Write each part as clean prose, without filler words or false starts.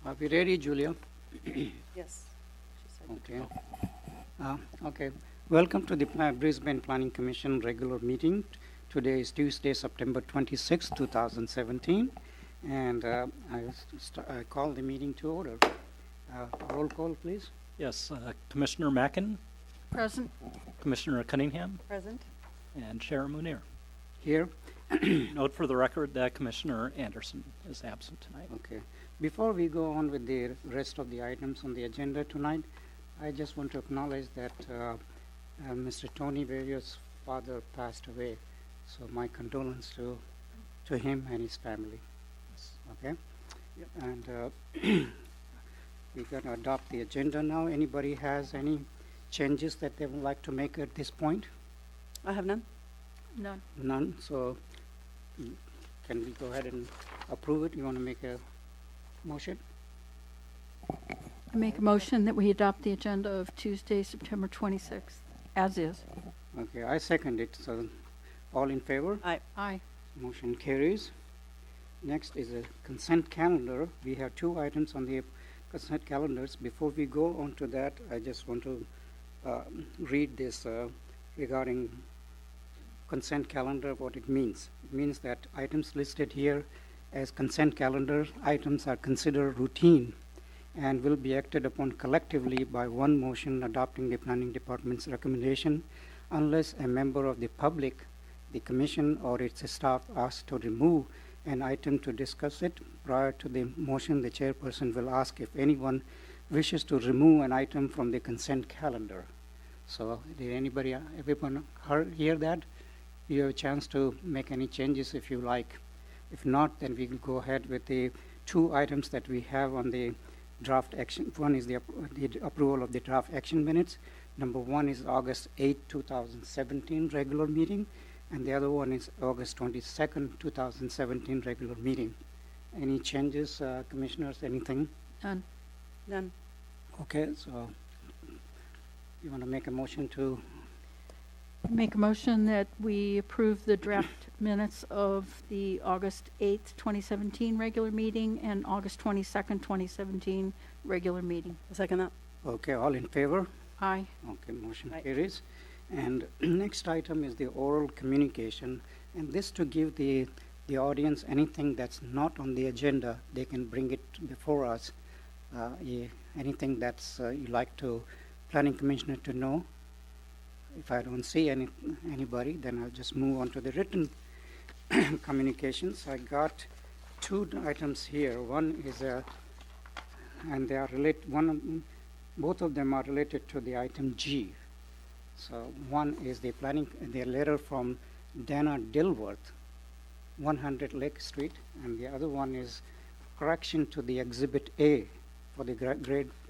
Are we ready, Julia? Yes. She said. Okay. Okay. Welcome to the Brisbane Planning Commission regular meeting. Today is Tuesday, September 26, 2017. And I call the meeting to order. Roll call, please. Yes, Commissioner Mackin, Present. Commissioner Cunningham, Present. and Chair Munir. Here. Note for the record that Commissioner Anderson is absent tonight. Okay. Before we go on with the rest of the items on the agenda tonight, I just want to acknowledge that Mr. Tony Vario's father passed away. So my condolence to him and his family. Okay? Yep. And we're going to adopt the agenda now. Anybody has any changes that they would like to make at this point? I have none. None. None. So can we go ahead and approve it? You want to make a motion? I make a motion that we adopt the agenda of Tuesday, September 26th, as is. Okay, I second it. So all in favor? Aye. Aye. Motion carries. Next is a consent calendar. We have two items on the consent calendars. Before we go on to that, I just want to read this regarding consent calendar, what it means. It means that items listed here as consent calendar items are considered routine and will be acted upon collectively by one motion adopting the planning department's recommendation unless a member of the public, the commission, or its staff asks to remove an item to discuss it. Prior to the motion, the chairperson will ask if anyone wishes to remove an item from the consent calendar. So did everyone hear that? You have a chance to make any changes if you like. If not, then we will go ahead with the two items that we have on the draft action. One is the approval of the draft action minutes. Number one is August 8, 2017 regular meeting, and the other one is August 22nd, 2017 regular meeting. Any changes, commissioners, anything? None. None. Okay, so you want to make a motion to? Make a motion that we approve the draft minutes of the August 8th, 2017 regular meeting and August 22nd, 2017 regular meeting. I'll second that. Okay, all in favor? Aye. Okay, motion Aye. carries. And next item is the oral communication. And this to give the audience anything that's not on the agenda, they can bring it before us. Anything that's you like to planning commissioner to know. If I don't see anybody, then I'll just move on to the written communications. I got two items here. One is and they are related. Both of them are related to the item G. So one is the letter from Dana Dilworth, 100 Lake Street, and the other one is correction to the Exhibit A for the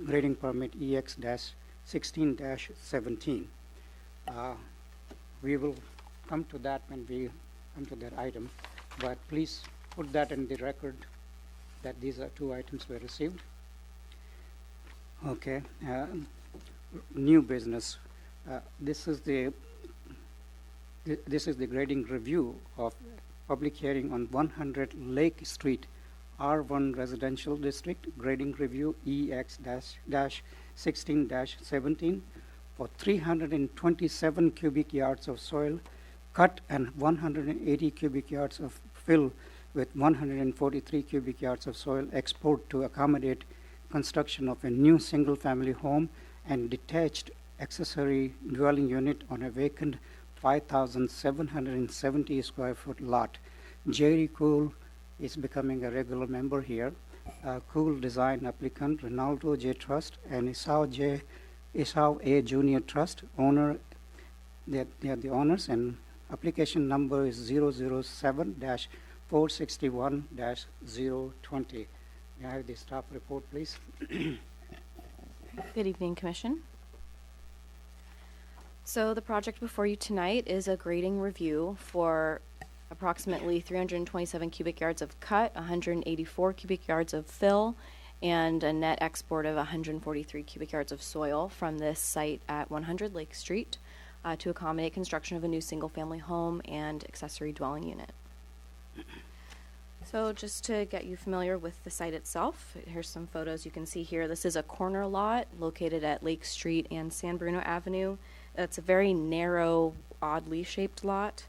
grading permit EX-16-17. We will come to that when we come to that item, but please put that in the record that these are two items were received. Okay, new business. This is the grading review of public hearing on 100 Lake Street, R1 Residential District, grading review EX-16-17 for 327 cubic yards of soil cut and 180 cubic yards of fill with 143 cubic yards of soil export to accommodate construction of a new single-family home and detached accessory dwelling unit on a vacant 5,770 square foot lot. Jerry Cool is becoming a regular member here. Cool Design applicant Ronaldo J. Trust and Esau A. Junior Trust owner. They are the owners, and application number is 007-461-020. May I have the staff report, please? Good evening, Commission. So the project before you tonight is a grading review for approximately 327 cubic yards of cut, 184 cubic yards of fill, and a net export of 143 cubic yards of soil from this site at 100 Lake Street to accommodate construction of a new single-family home and accessory dwelling unit. So So just to get you familiar with the site itself, here's some photos you can see here. This is a corner lot located at Lake Street and San Bruno Avenue. It's a very narrow, oddly shaped lot,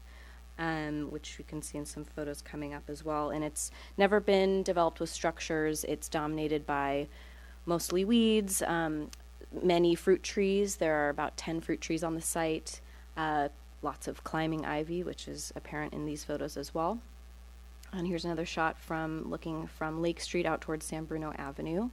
which you can see in some photos coming up as well. And it's never been developed with structures. It's dominated by mostly weeds, many fruit trees. There are about 10 fruit trees on the site, lots of climbing ivy, which is apparent in these photos as well. And here's another shot from looking from Lake Street out towards San Bruno Avenue.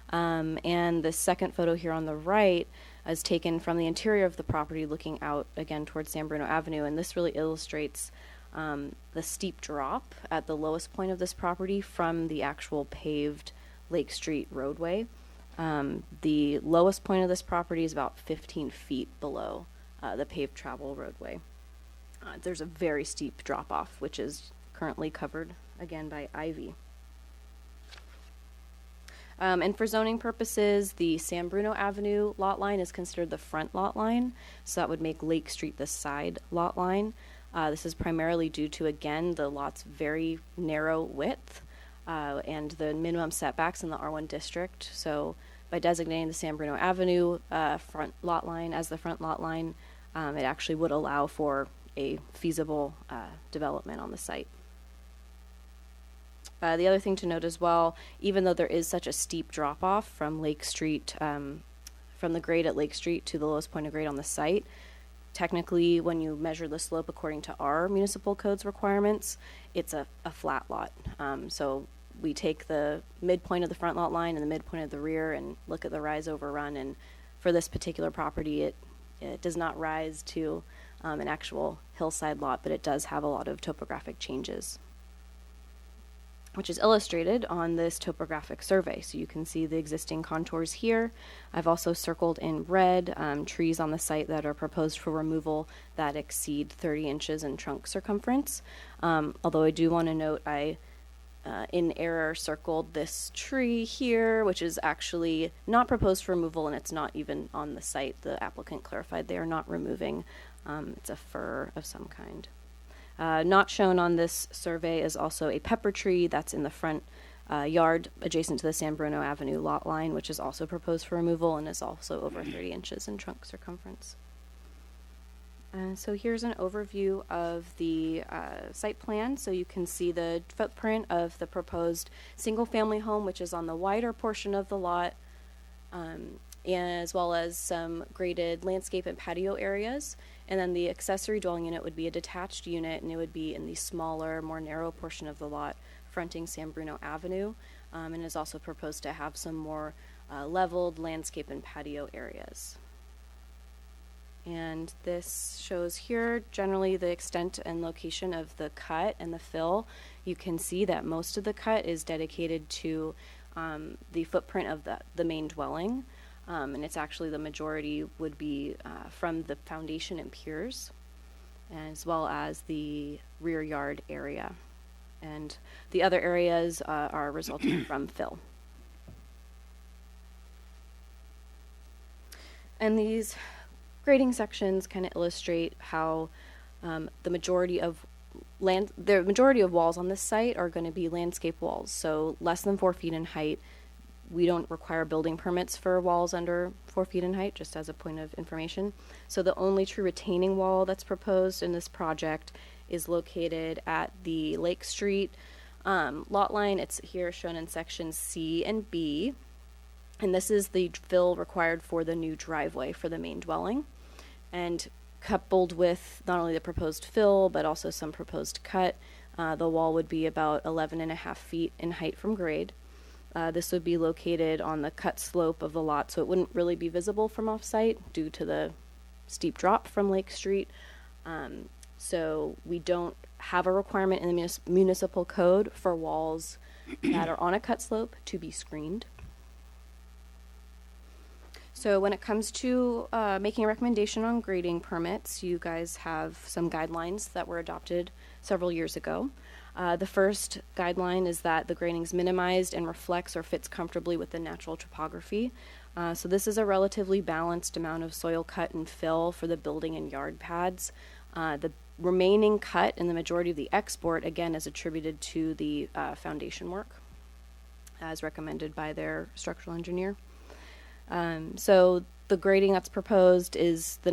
And the second photo here on the right is taken from the interior of the property looking out again towards San Bruno Avenue. And this really illustrates the steep drop at the lowest point of this property from the actual paved Lake Street roadway. The lowest point of this property is about 15 feet below the paved travel roadway. There's a very steep drop off, which is currently covered again by ivy. And for zoning purposes, the San Bruno Avenue lot line is considered the front lot line, so that would make Lake Street the side lot line. This is primarily due to, again, the lot's very narrow width and the minimum setbacks in the R1 district. So by designating the San Bruno Avenue front lot line as the front lot line, it actually would allow for a feasible development on the site. The other thing to note as well, even though there is such a steep drop-off from Lake Street, from the grade at Lake Street to the lowest point of grade on the site, technically when you measure the slope according to our municipal code's requirements, it's a flat lot. So we take the midpoint of the front lot line and the midpoint of the rear and look at the rise over run, and for this particular property it does not rise to an actual hillside lot, but it does have a lot of topographic changes, which is illustrated on this topographic survey. So you can see the existing contours here. I've also circled in red trees on the site that are proposed for removal that exceed 30 inches in trunk circumference. Although I do want to note I, in error, circled this tree here, which is actually not proposed for removal, and it's not even on the site. The applicant clarified they are not removing. It's a fir of some kind. Not shown on this survey is also a pepper tree that's in the front yard adjacent to the San Bruno Avenue lot line, which is also proposed for removal and is also over 30 inches in trunk circumference. So here's an overview of the site plan. So you can see the footprint of the proposed single-family home, which is on the wider portion of the lot, as well as some graded landscape and patio areas. And then the accessory dwelling unit would be a detached unit, and it would be in the smaller, more narrow portion of the lot fronting San Bruno Avenue, and is also proposed to have some more leveled landscape and patio areas. And this shows here generally the extent and location of the cut and the fill. You can see that most of the cut is dedicated to the footprint of the main dwelling. And it's actually the majority would be from the foundation and piers, as well as the rear yard area. And the other areas are resulting from fill. And these grading sections kind of illustrate how the majority of walls on this site are going to be landscape walls, so less than 4 feet in height. We don't require building permits for walls under 4 feet in height, just as a point of information. So the only true retaining wall that's proposed in this project is located at the Lake Street lot line. It's here shown in sections C and B. And this is the fill required for the new driveway for the main dwelling. And coupled with not only the proposed fill, but also some proposed cut, the wall would be about 11.5 feet in height from grade. This would be located on the cut slope of the lot, so it wouldn't really be visible from off-site due to the steep drop from Lake Street. So we don't have a requirement in the municipal code for walls that are on a cut slope to be screened. So when it comes to making a recommendation on grading permits, you guys have some guidelines that were adopted several years ago. The first guideline is that the grading is minimized and reflects or fits comfortably with the natural topography. So this is a relatively balanced amount of soil cut and fill for the building and yard pads. The remaining cut in the majority of the export, again, is attributed to the foundation work as recommended by their structural engineer. So the grading that's proposed is the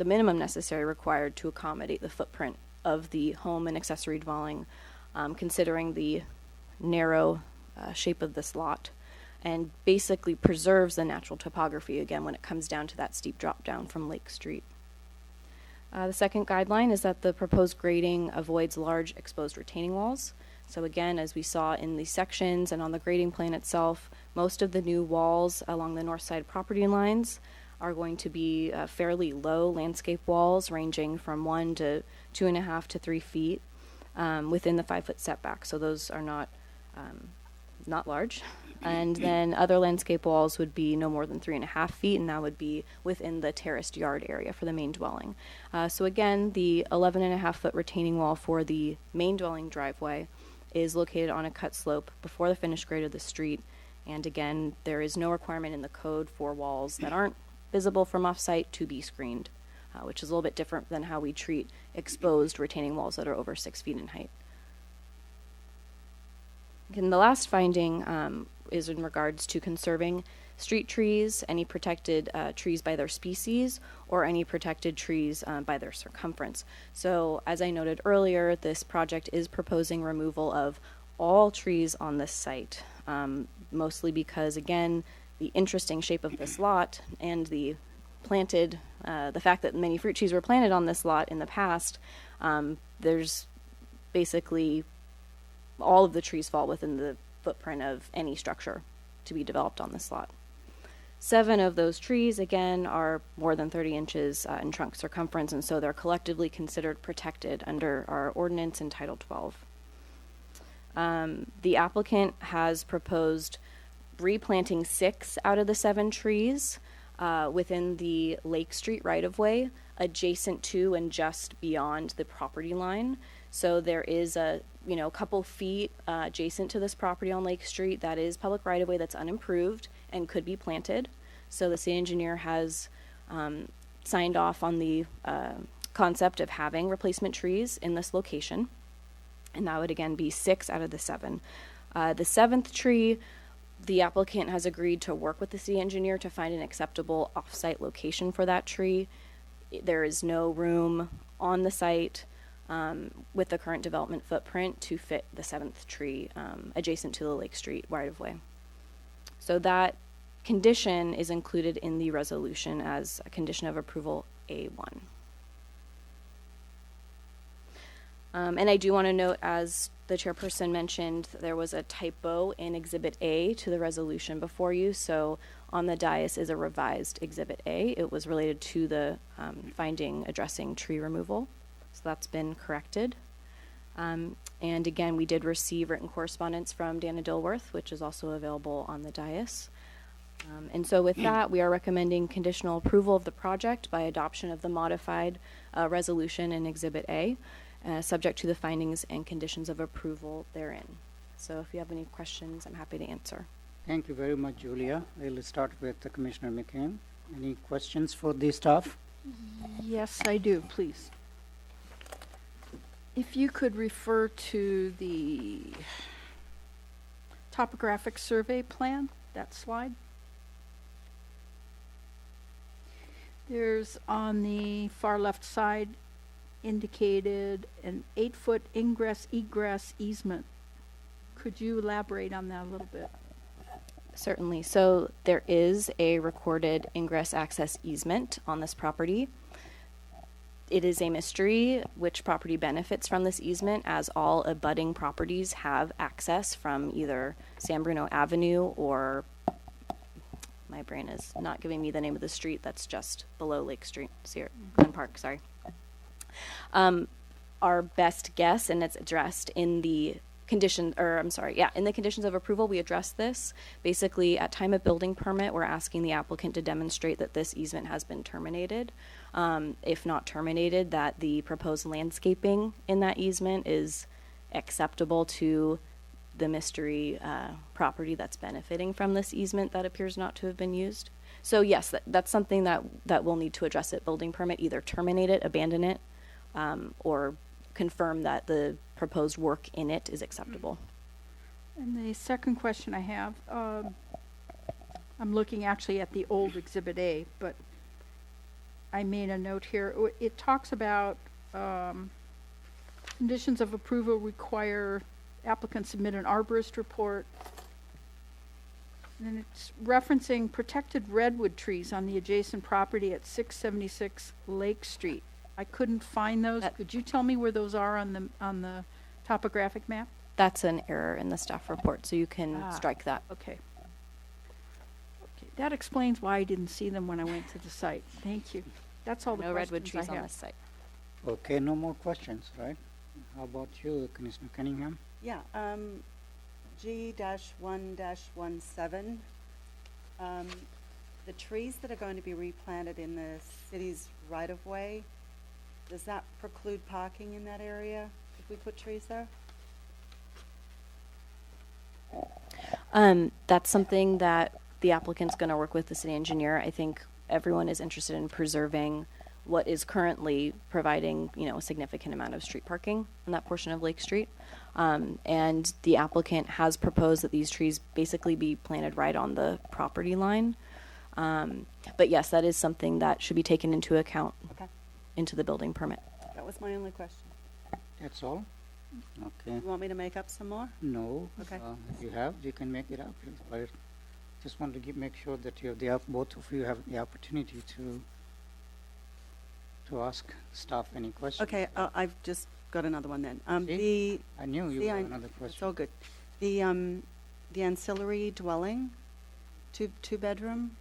minimum necessary required to accommodate the footprint of the home and accessory dwelling, considering the narrow shape of this lot, and basically preserves the natural topography again when it comes down to that steep drop down from Lake Street. The second guideline is that the proposed grading avoids large exposed retaining walls. So again, as we saw in the sections and on the grading plan itself, most of the new walls along the north side property lines are going to be fairly low landscape walls ranging from 1 to 2.5 to 3 feet within the 5-foot setback. So those are not large. And then other landscape walls would be no more than 3.5 feet, and that would be within the terraced yard area for the main dwelling. So again, the 11.5-foot retaining wall for the main dwelling driveway is located on a cut slope before the finished grade of the street. And again, there is no requirement in the code for walls that aren't visible from off-site to be screened, which is a little bit different than how we treat exposed retaining walls that are over 6 feet in height. And the last finding is in regards to conserving street trees, any protected trees by their species, or any protected trees by their circumference. So as I noted earlier, this project is proposing removal of all trees on this site, mostly because, again, the interesting shape of this lot and the fact that many fruit trees were planted on this lot in the past, there's basically all of the trees fall within the footprint of any structure to be developed on this lot. 7 of those trees, again, are more than 30 inches in trunk circumference, and so they're collectively considered protected under our ordinance in Title 12. The applicant has proposed replanting 6 out of the 7 trees within the Lake Street right-of-way, adjacent to and just beyond the property line. So there is a couple feet adjacent to this property on Lake Street that is public right-of-way that's unimproved and could be planted. So the city engineer has signed off on the concept of having replacement trees in this location. And that would again be 6 out of the 7. The 7th tree, the applicant has agreed to work with the city engineer to find an acceptable off-site location for that tree. There is no room on the site with the current development footprint to fit the 7th tree adjacent to the Lake Street right-of-way. So that condition is included in the resolution as a condition of approval A1. And I do want to note, as the chairperson mentioned, there was a typo in Exhibit A to the resolution before you. So on the dais is a revised Exhibit A. It was related to the finding addressing tree removal. So that's been corrected. And again, we did receive written correspondence from Dana Dilworth, which is also available on the dais. And so with that, we are recommending conditional approval of the project by adoption of the modified resolution in Exhibit A, subject to the findings and conditions of approval therein. So if you have any questions, I'm happy to answer. Thank you very much, Julia. I'll start with Commissioner McCain. Any questions for the staff? Yes, I do, please. If you could refer to the topographic survey plan, that slide. There's on the far left side indicated an 8-foot ingress-egress easement. Could you elaborate on that a little bit? Certainly. So there is a recorded ingress access easement on this property. It is a mystery which property benefits from this easement, as all abutting properties have access from either San Bruno Avenue or, my brain is not giving me the name of the street that's just below Lake Street, Glen Park, sorry. Our best guess, and it's addressed in the in the conditions of approval, we address this. Basically, at time of building permit, we're asking the applicant to demonstrate that this easement has been terminated. If not terminated, that the proposed landscaping in that easement is acceptable to the mystery property that's benefiting from this easement that appears not to have been used. So yes, that's something that we'll need to address at building permit, either terminate it, abandon it, or confirm that the proposed work in it is acceptable. And the second question I have, I'm looking actually at the old Exhibit A, but I made a note here. It talks about conditions of approval require applicants submit an arborist report. And then it's referencing protected redwood trees on the adjacent property at 676 Lake Street. I couldn't find those. Could you tell me where those are on the topographic map? That's an error in the staff report, so you can strike that. Okay. Okay, that explains why I didn't see them when I went to the site. Thank you. That's all the No redwood questions trees I on have. this site. Okay, no more questions, right? How about you, Commissioner Cunningham? Yeah, G-1-17. The trees that are going to be replanted in the city's right-of-way, does that preclude parking in that area if we put trees there? That's something that the applicant's going to work with the city engineer. I think everyone is interested in preserving what is currently providing, a significant amount of street parking on that portion of Lake Street. And the applicant has proposed that these trees basically be planted right on the property line. But yes, that is something that should be taken into account Okay, into the building permit. that was my only question. That's all? Okay. You want me to make up some more? No. Okay. If you have, you can make it up. But just want to make sure that you have both of you have the opportunity to ask staff any questions. Okay, I've just got another one then. See? I knew you the had an- another It's all question. good. The ancillary dwelling, two bedroom,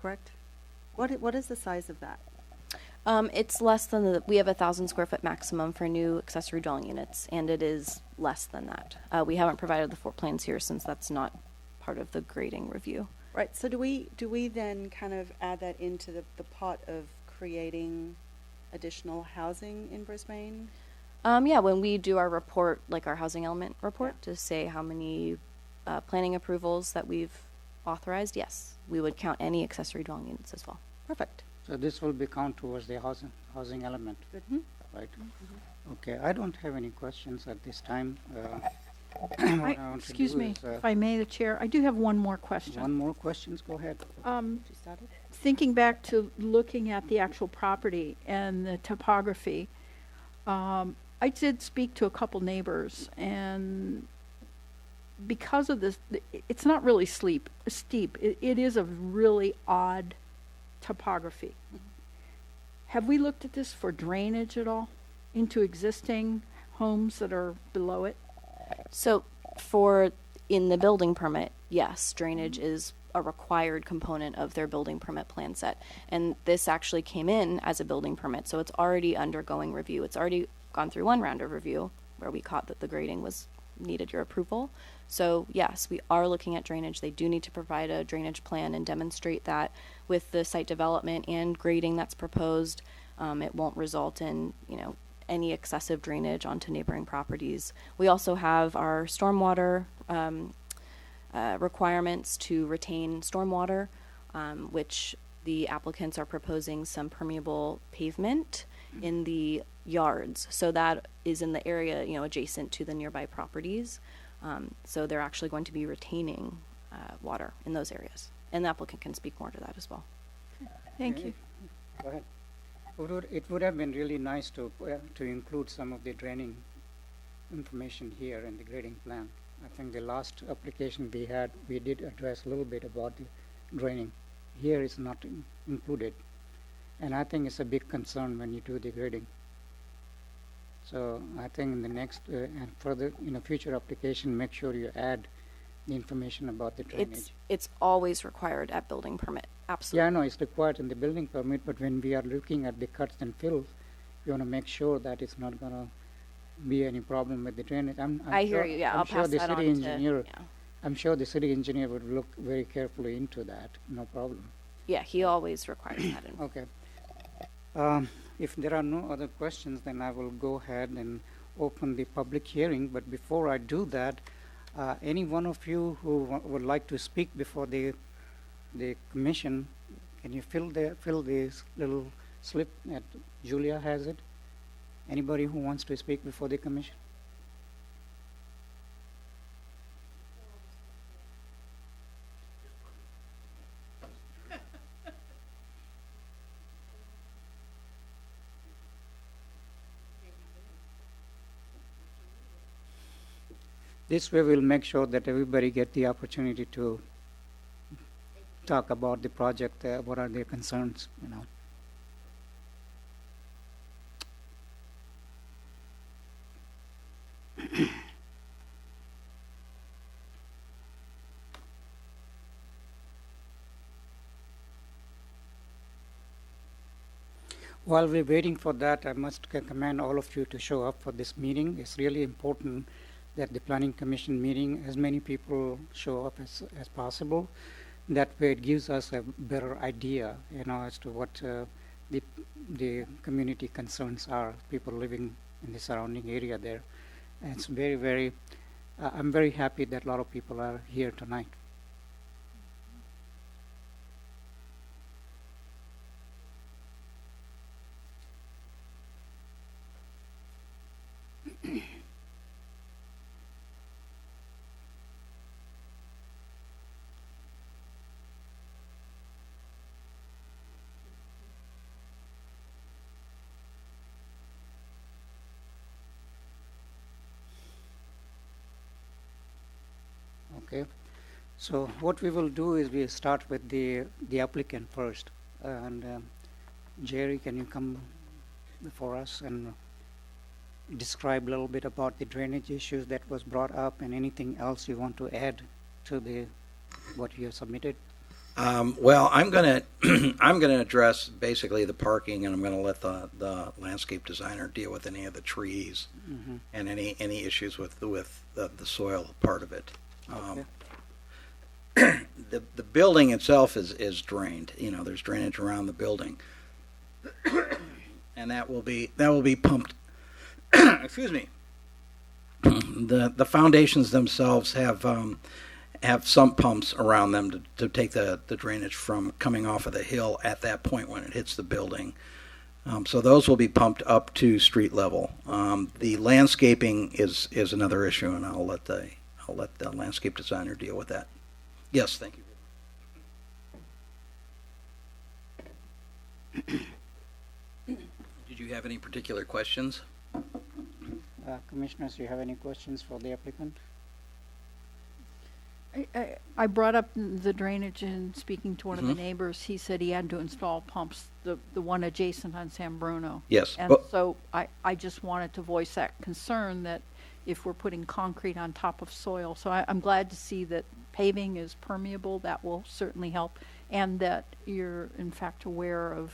correct? What is the size of that? It's less than we have 1,000 square foot maximum for new accessory dwelling units, and it is less than that. We haven't provided the floor plans here since that's not part of the grading review. Right, so do we then kind of add that into the pot of creating additional housing in Brisbane? Yeah, when we do our report, like our housing element report, to say how many planning approvals that we've authorized, yes, we would count any accessory dwelling units as well. Perfect. So this will be count towards the housing element, Good. right? Okay, I don't have any questions at this time. What I want to Excuse do me, is, if I may, the chair, I do have one more question. one more questions, go ahead. You started? Thinking back to looking at the actual property and the topography, I did speak to a couple neighbors, and because of this, it's not really steep. It is a really odd topography. Have we looked at this for drainage at all into existing homes that are below it? So in the building permit, yes, drainage is a required component of their building permit plan set. And this actually came in as a building permit, so it's already undergoing review. It's already gone through one round of review where we caught that the grading needed your approval. So yes, we are looking at drainage. They do need to provide a drainage plan and demonstrate that with the site development and grading that's proposed, it won't result in, any excessive drainage onto neighboring properties. We also have our stormwater requirements to retain stormwater, which the applicants are proposing some permeable pavement in the yards. So that is in the area, adjacent to the nearby properties. So they're actually going to be retaining water in those areas. And the applicant can speak more to that as well. Thank you. Go ahead. It would have been really nice to include some of the draining information here in the grading plan. I think the last application we had, we did address a little bit about the draining. Here is not included. And I think it's a big concern when you do the grading. So I think in the next and further in a future application, make sure you add the information about the drainage. It's always required at building permit. Absolutely. Yeah, I know it's required in the building permit, but when we are looking at the cuts and fills, you want to make sure that it's not going to be any problem with the drainage. I hear you. Yeah, I'll pass that on to. Engineer, I'm sure the city engineer would look very carefully into that. No problem. Yeah, he always requires that. Okay. If there are no other questions, then I will go ahead and open the public hearing. But before I do that, any one of you who would like to speak before the commission, can you fill this little slip that Julia has it. Anybody who wants to speak before the commission? This way we'll make sure that everybody get the opportunity to talk about the project, what are their concerns, you know. While we're waiting for that, I must commend all of you to show up for this meeting. It's really important that the Planning Commission meeting, as many people show up as possible. That way it gives us a better idea, you know, as to what the community concerns are, people living in the surrounding area there. And it's very, very, I'm very happy that a lot of people are here tonight. Okay, so what we will do is we start with the applicant first. And Jerry, can you come before us and describe a little bit about the drainage issues that was brought up and anything else you want to add to what you have submitted? Well, I'm going to address basically the parking, and I'm going to let the landscape designer deal with any of the trees and any issues with the soil part of it. Okay. The building itself is drained. You know, there's drainage around the building, and that will be pumped. Excuse me. The foundations themselves have sump pumps around them to take the drainage from coming off of the hill at that point when it hits the building. So those will be pumped up to street level. The landscaping is another issue, and I'll let the landscape designer deal with that. Yes, thank you. Did you have any particular questions? Commissioners, do you have any questions for the applicant? I brought up the drainage and speaking to one of the neighbors, he said he had to install pumps, the one adjacent on San Bruno. Yes. And so I just wanted to voice that concern that if we're putting concrete on top of soil. So I'm glad to see that paving is permeable. That will certainly help. And that you're in fact aware of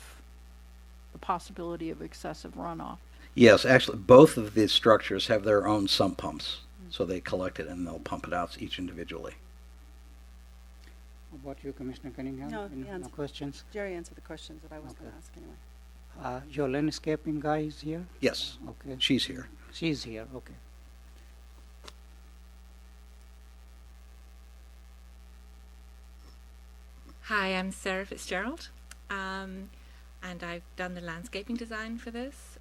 the possibility of excessive runoff. Yes, actually, both of these structures have their own sump pumps. So they collect it and they'll pump it out each individually. How about you, Commissioner Cunningham? No, Any he answered. questions? Jerry answered the questions that I was going Okay. to ask anyway. Your landscaping guy is here? Yes, Okay. she's here. She's here, okay. Hi, I'm Sarah Fitzgerald, and I've done the landscaping design for this.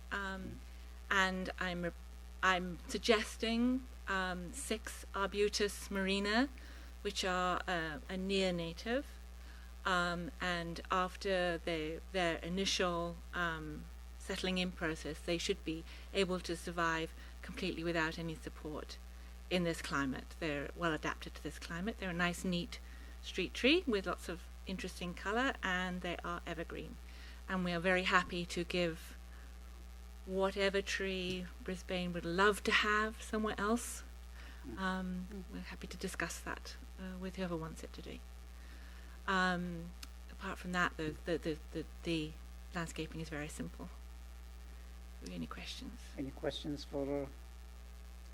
And I'm suggesting 6 Arbutus marina, which are a near native, and after their initial settling in process, they should be able to survive completely without any support in this climate. They're well adapted to this climate. They're a nice, neat street tree with lots of interesting color, and they are evergreen. And we are very happy to give whatever tree Brisbane would love to have somewhere else. We're happy to discuss that with whoever wants it today. Apart from that, the landscaping is very simple. Any questions? Any questions for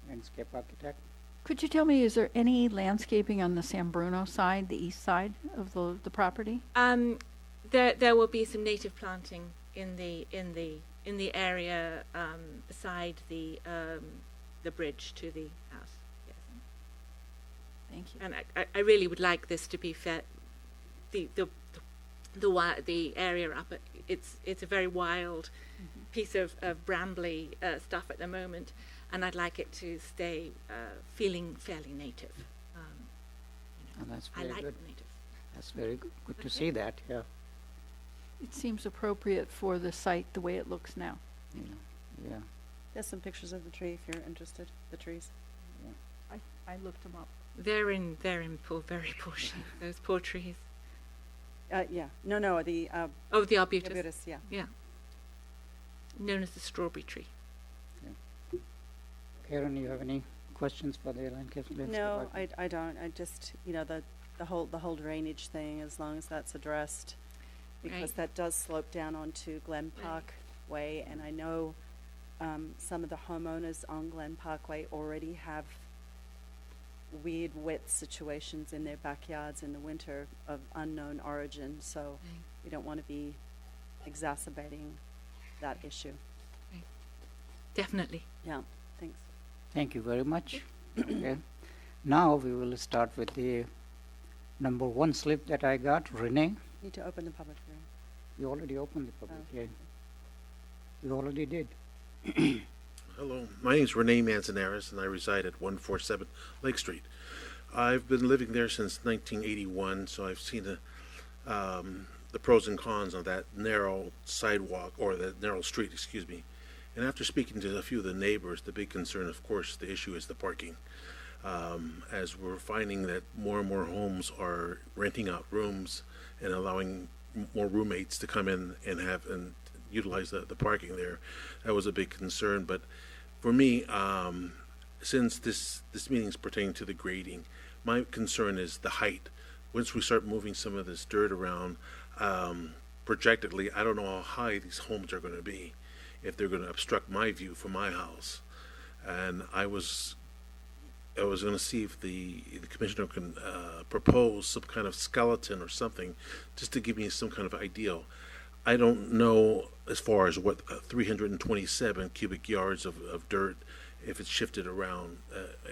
landscape architect? Could you tell me, is there any landscaping on the San Bruno side, the east side of the property? There will be some native planting in the area beside the bridge to the house. Yes. Thank you. And I really would like this to be fair. The the area up. It's a very wild piece of brambly stuff at the moment, and I'd like it to stay feeling fairly native. And that's I very like good. native. That's very good to see that, yeah. It seems appropriate for the site the way it looks now. Yeah. There's some pictures of the tree if you're interested, the trees. I looked them up. They're in very poor shape. Those poor trees. Yeah, no, the Oh, the arbutus. arbutus, yeah. Yeah. Known as the strawberry tree. Karen, you have any questions for the Lancaster? No, I don't. I just, the whole drainage thing, as long as that's addressed, because Right. that does slope down onto Glen Park Way, and I know some of the homeowners on Glen Parkway already have weird wet situations in their backyards in the winter of unknown origin, so we don't want to be exacerbating that issue. Definitely. Yeah, thanks. Thank you very much. Okay. Now we will start with the number one slip that I got. Renee, Need to open the public hearing. you already opened the public Oh. hearing. You already did. Hello, my name is Renee Manzanares, and I reside at 147 Lake Street. I've been living there since 1981, so I've seen the pros and cons of that narrow sidewalk, or that narrow street, excuse me. And after speaking to a few of the neighbors, the big concern, of course, the issue is the parking. As we're finding that more and more homes are renting out rooms and allowing more roommates to come in and utilize the parking there. That was a big concern. But for me, since this meeting is pertaining to the grading, my concern is the height. Once we start moving some of this dirt around, projectedly, I don't know how high these homes are going to be, if they're going to obstruct my view from my house. And I was going to see if the commissioner can propose some kind of skeleton or something, just to give me some kind of ideal. I don't know as far as what 327 cubic yards of dirt, if it's shifted around,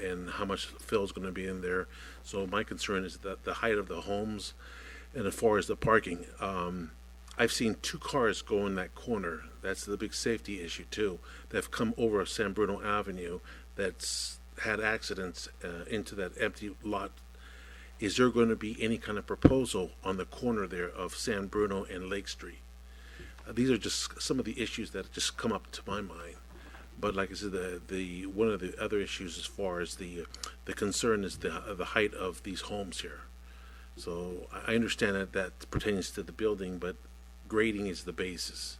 and how much fill is going to be in there. So my concern is that the height of the homes, and as far as the parking, I've seen 2 cars go in that corner. That's the big safety issue too. That have come over San Bruno Avenue. That's had accidents into that empty lot. Is there going to be any kind of proposal on the corner there of San Bruno and Lake Street? These are just some of the issues that just come up to my mind. But like I said, the one of the other issues as far as the concern is the height of these homes here. So I understand that pertains to the building, but grading is the basis.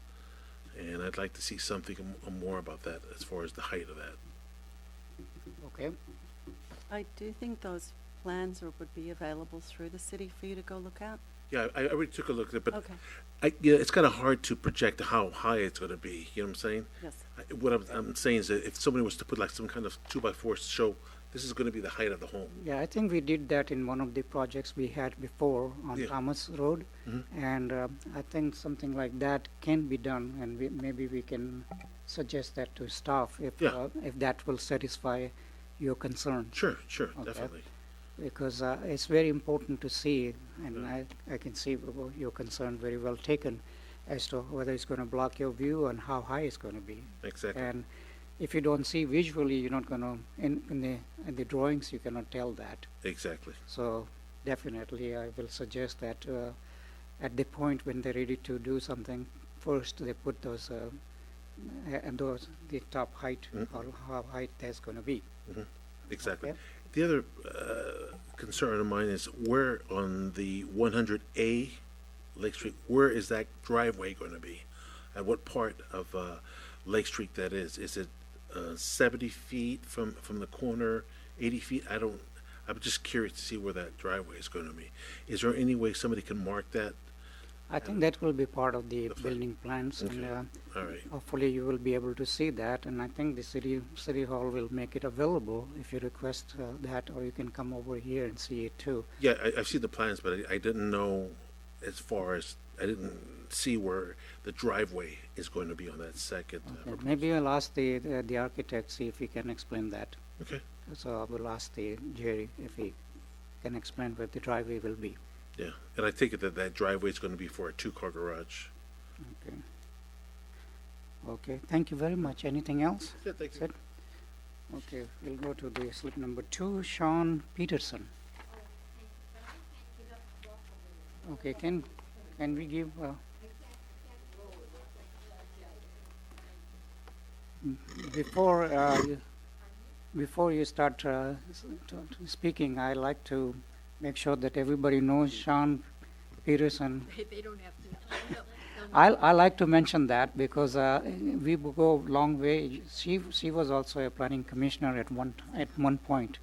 And I'd like to see something more about that as far as the height of that. Okay. I do think those plans would be available through the city for you to go look at. Yeah, I already took a look at it, but Okay, it's kind of hard to project how high it's going to be. You know what I'm saying? yes. What I'm saying is that if somebody was to put like some kind of 2x4 to show this is going to be the height of the home. Yeah, I think we did that in one of the projects we had before on Yeah. Thomas Road. Mhm. And I think something like that can be done, and maybe we can suggest that to staff Yeah. if that will satisfy your concern. Sure, Okay. definitely. Because it's very important to see, and I can see your concern very well taken as to whether it's going to block your view and how high it's going to be. Exactly. And if you don't see visually, you're not going to, in the drawings, you cannot tell that. Exactly. So definitely, I will suggest that at the point when they're ready to do something, first they put those the top height or how height that's going to be. Exactly. Okay. The other concern of mine is where on the 100A Lake Street, where is that driveway going to be? At what part of Lake Street that is? Is it 70 feet from the corner, 80 feet? I'm just curious to see where that driveway is going to be. Is there any way somebody can mark that? I think that will be part of the The building plans, Okay. and All right. hopefully you will be able to see that. And I think the city hall will make it available if you request that, or you can come over here and see it too. Yeah, I've seen the plans, but I didn't know as far as, I didn't see where the driveway is going to be on that second. Okay. Maybe I'll ask the architect, see if he can explain that. Okay. So I will ask the Jerry if he can explain where the driveway will be. Yeah, and I take it that that driveway is going to be for a two-car garage. Okay. Okay, thank you very much. Anything else? Yeah, thank you. That's it? Okay, we'll go to the slip number 2, Sean Peterson. Okay, can we give, before, before you start speaking, I like to make sure that everybody knows Sean Peterson. They don't have to. I like to mention that because we go a long way. She was also a planning commissioner at one point,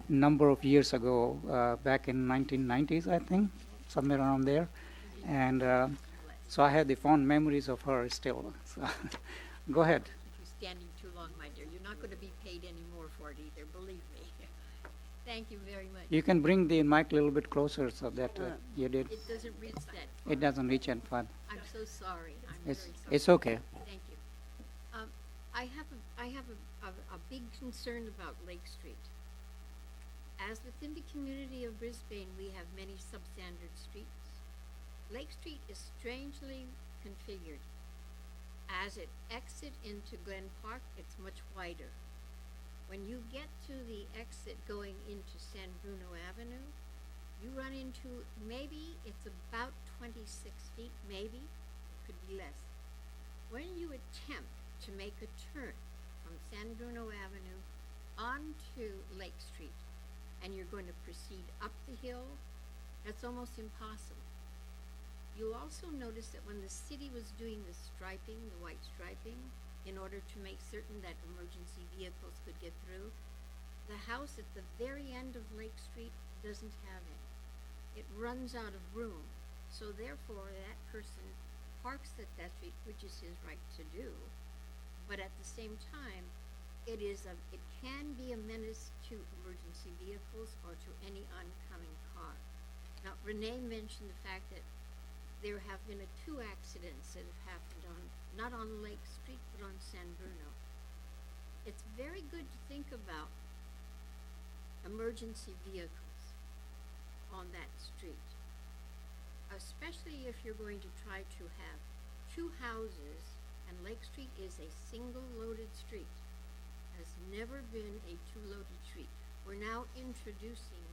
number of years ago, back in 1990s, I think, somewhere around there, and so I have the fond memories of her still. So go ahead. You're standing too long, my dear. You're not going to be paid any more for it either, believe me. Thank you very much. You can bring the mic a little bit closer so that you did. It doesn't reach that far. It doesn't reach that far. I'm so sorry. I'm It's very sorry. it's okay. Thank you. I have a big concern about Lake Street. As within the community of Brisbane, we have many substandard streets. Lake Street is strangely configured. As it exits into Glen Park, it's much wider. When you get to the exit going into San Bruno Avenue, you run into, maybe it's about 26 feet, maybe, it could be less. When you attempt to make a turn from San Bruno Avenue onto Lake Street, and you're going to proceed up the hill, that's almost impossible. You'll also notice that when the city was doing the striping, the white striping, in order to make certain that emergency vehicles could get through, the house at the very end of Lake Street doesn't have any. It runs out of room, so therefore that person parks at that street, which is his right to do, but at the same time, it can be a menace to emergency vehicles or to any oncoming car. Now, Renee mentioned the fact that there have been 2 accidents that have happened not on Lake Street, but on San Bruno. It's very good to think about emergency vehicles on that street, especially if you're going to try to have 2 houses, and Lake Street is a single loaded street. Has never been a 2-loaded street. We're now introducing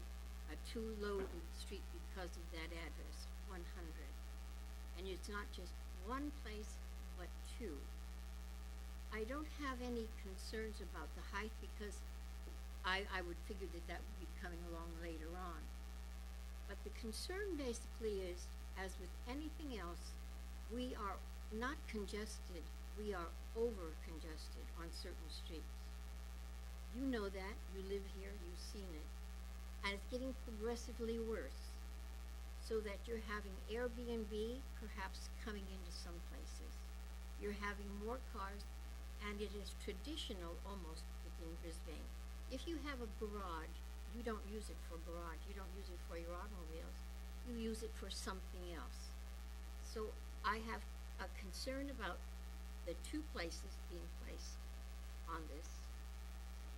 a 2-loaded street because of that address, 100. And it's not just one place, but 2. I don't have any concerns about the height because I would figure that would be coming along later on. But the concern basically is, as with anything else, we are not congested, we are over congested on certain streets. You know that, you live here, you've seen it, and it's getting progressively worse, so that you're having Airbnb perhaps coming into some places. You're having more cars, and it is traditional almost within Brisbane. If you have a garage, you don't use it for garage, you don't use it for your automobiles, you use it for something else. So I have a concern about the 2 places being placed on this.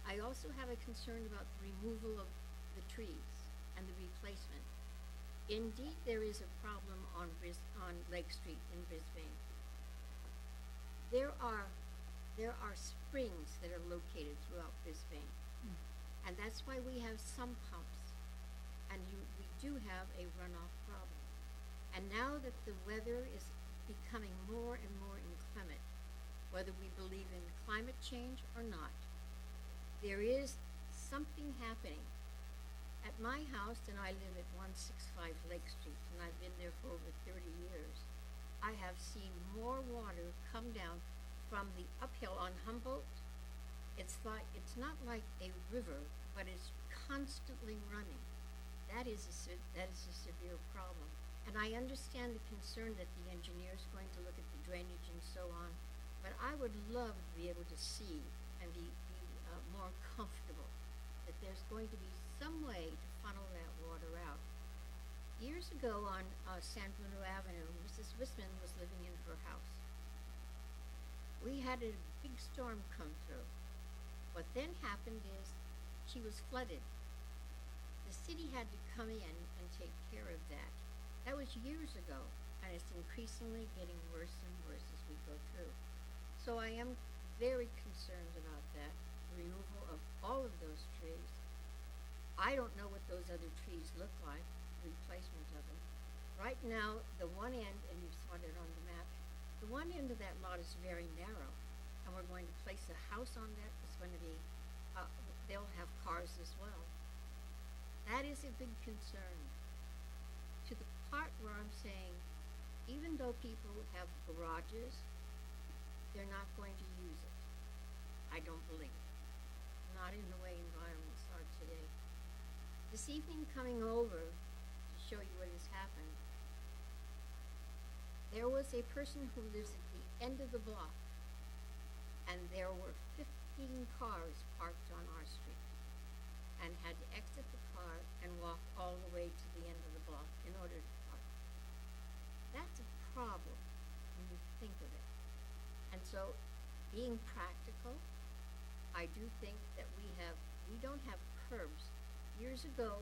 I also have a concern about the removal of the trees and the replacement. Indeed, there is a problem on Lake Street in Brisbane. There are springs that are located throughout Brisbane, and that's why we have some pumps, and we do have a runoff problem. And now that the weather is becoming more and more inclement, whether we believe in climate change or not, there is something happening. At my house, and I live at 165 Lake Street, and I've been there for over 30 years, I have seen more water come down from the uphill on Humboldt. It's not like a river, but it's constantly running. That is a severe problem. And I understand the concern that the engineer is going to look at the drainage and so on, but I would love to be able to see and be more comfortable that there's going to be some way to funnel that water out. Years ago on San Bruno Avenue, Mrs. Wisman was living in her house. We had a big storm come through. What then happened is she was flooded. The city had to come in and take care of That was years ago, and it's increasingly getting worse and worse as we go through. So I am very concerned about that, the removal of all of those trees. I don't know what those other trees look like, replacement of them. Right now, the one end, and you saw it on the map, the one end of that lot is very narrow, and we're going to place a house on that. It's going to be, they'll have cars as well. That is a big concern. To the part where I'm saying, even though people have garages, they're not going to use it. I don't believe it. Not in the way environments are today. This evening, coming over to show you what has happened, there was a person who lives at the end of the block, and there were 15 cars parked on our street, and had to exit the car and walk all the way to the end of the block in order to park. That's a problem when you think of it. And so, being practical, I do think that we don't have curbs. Years ago,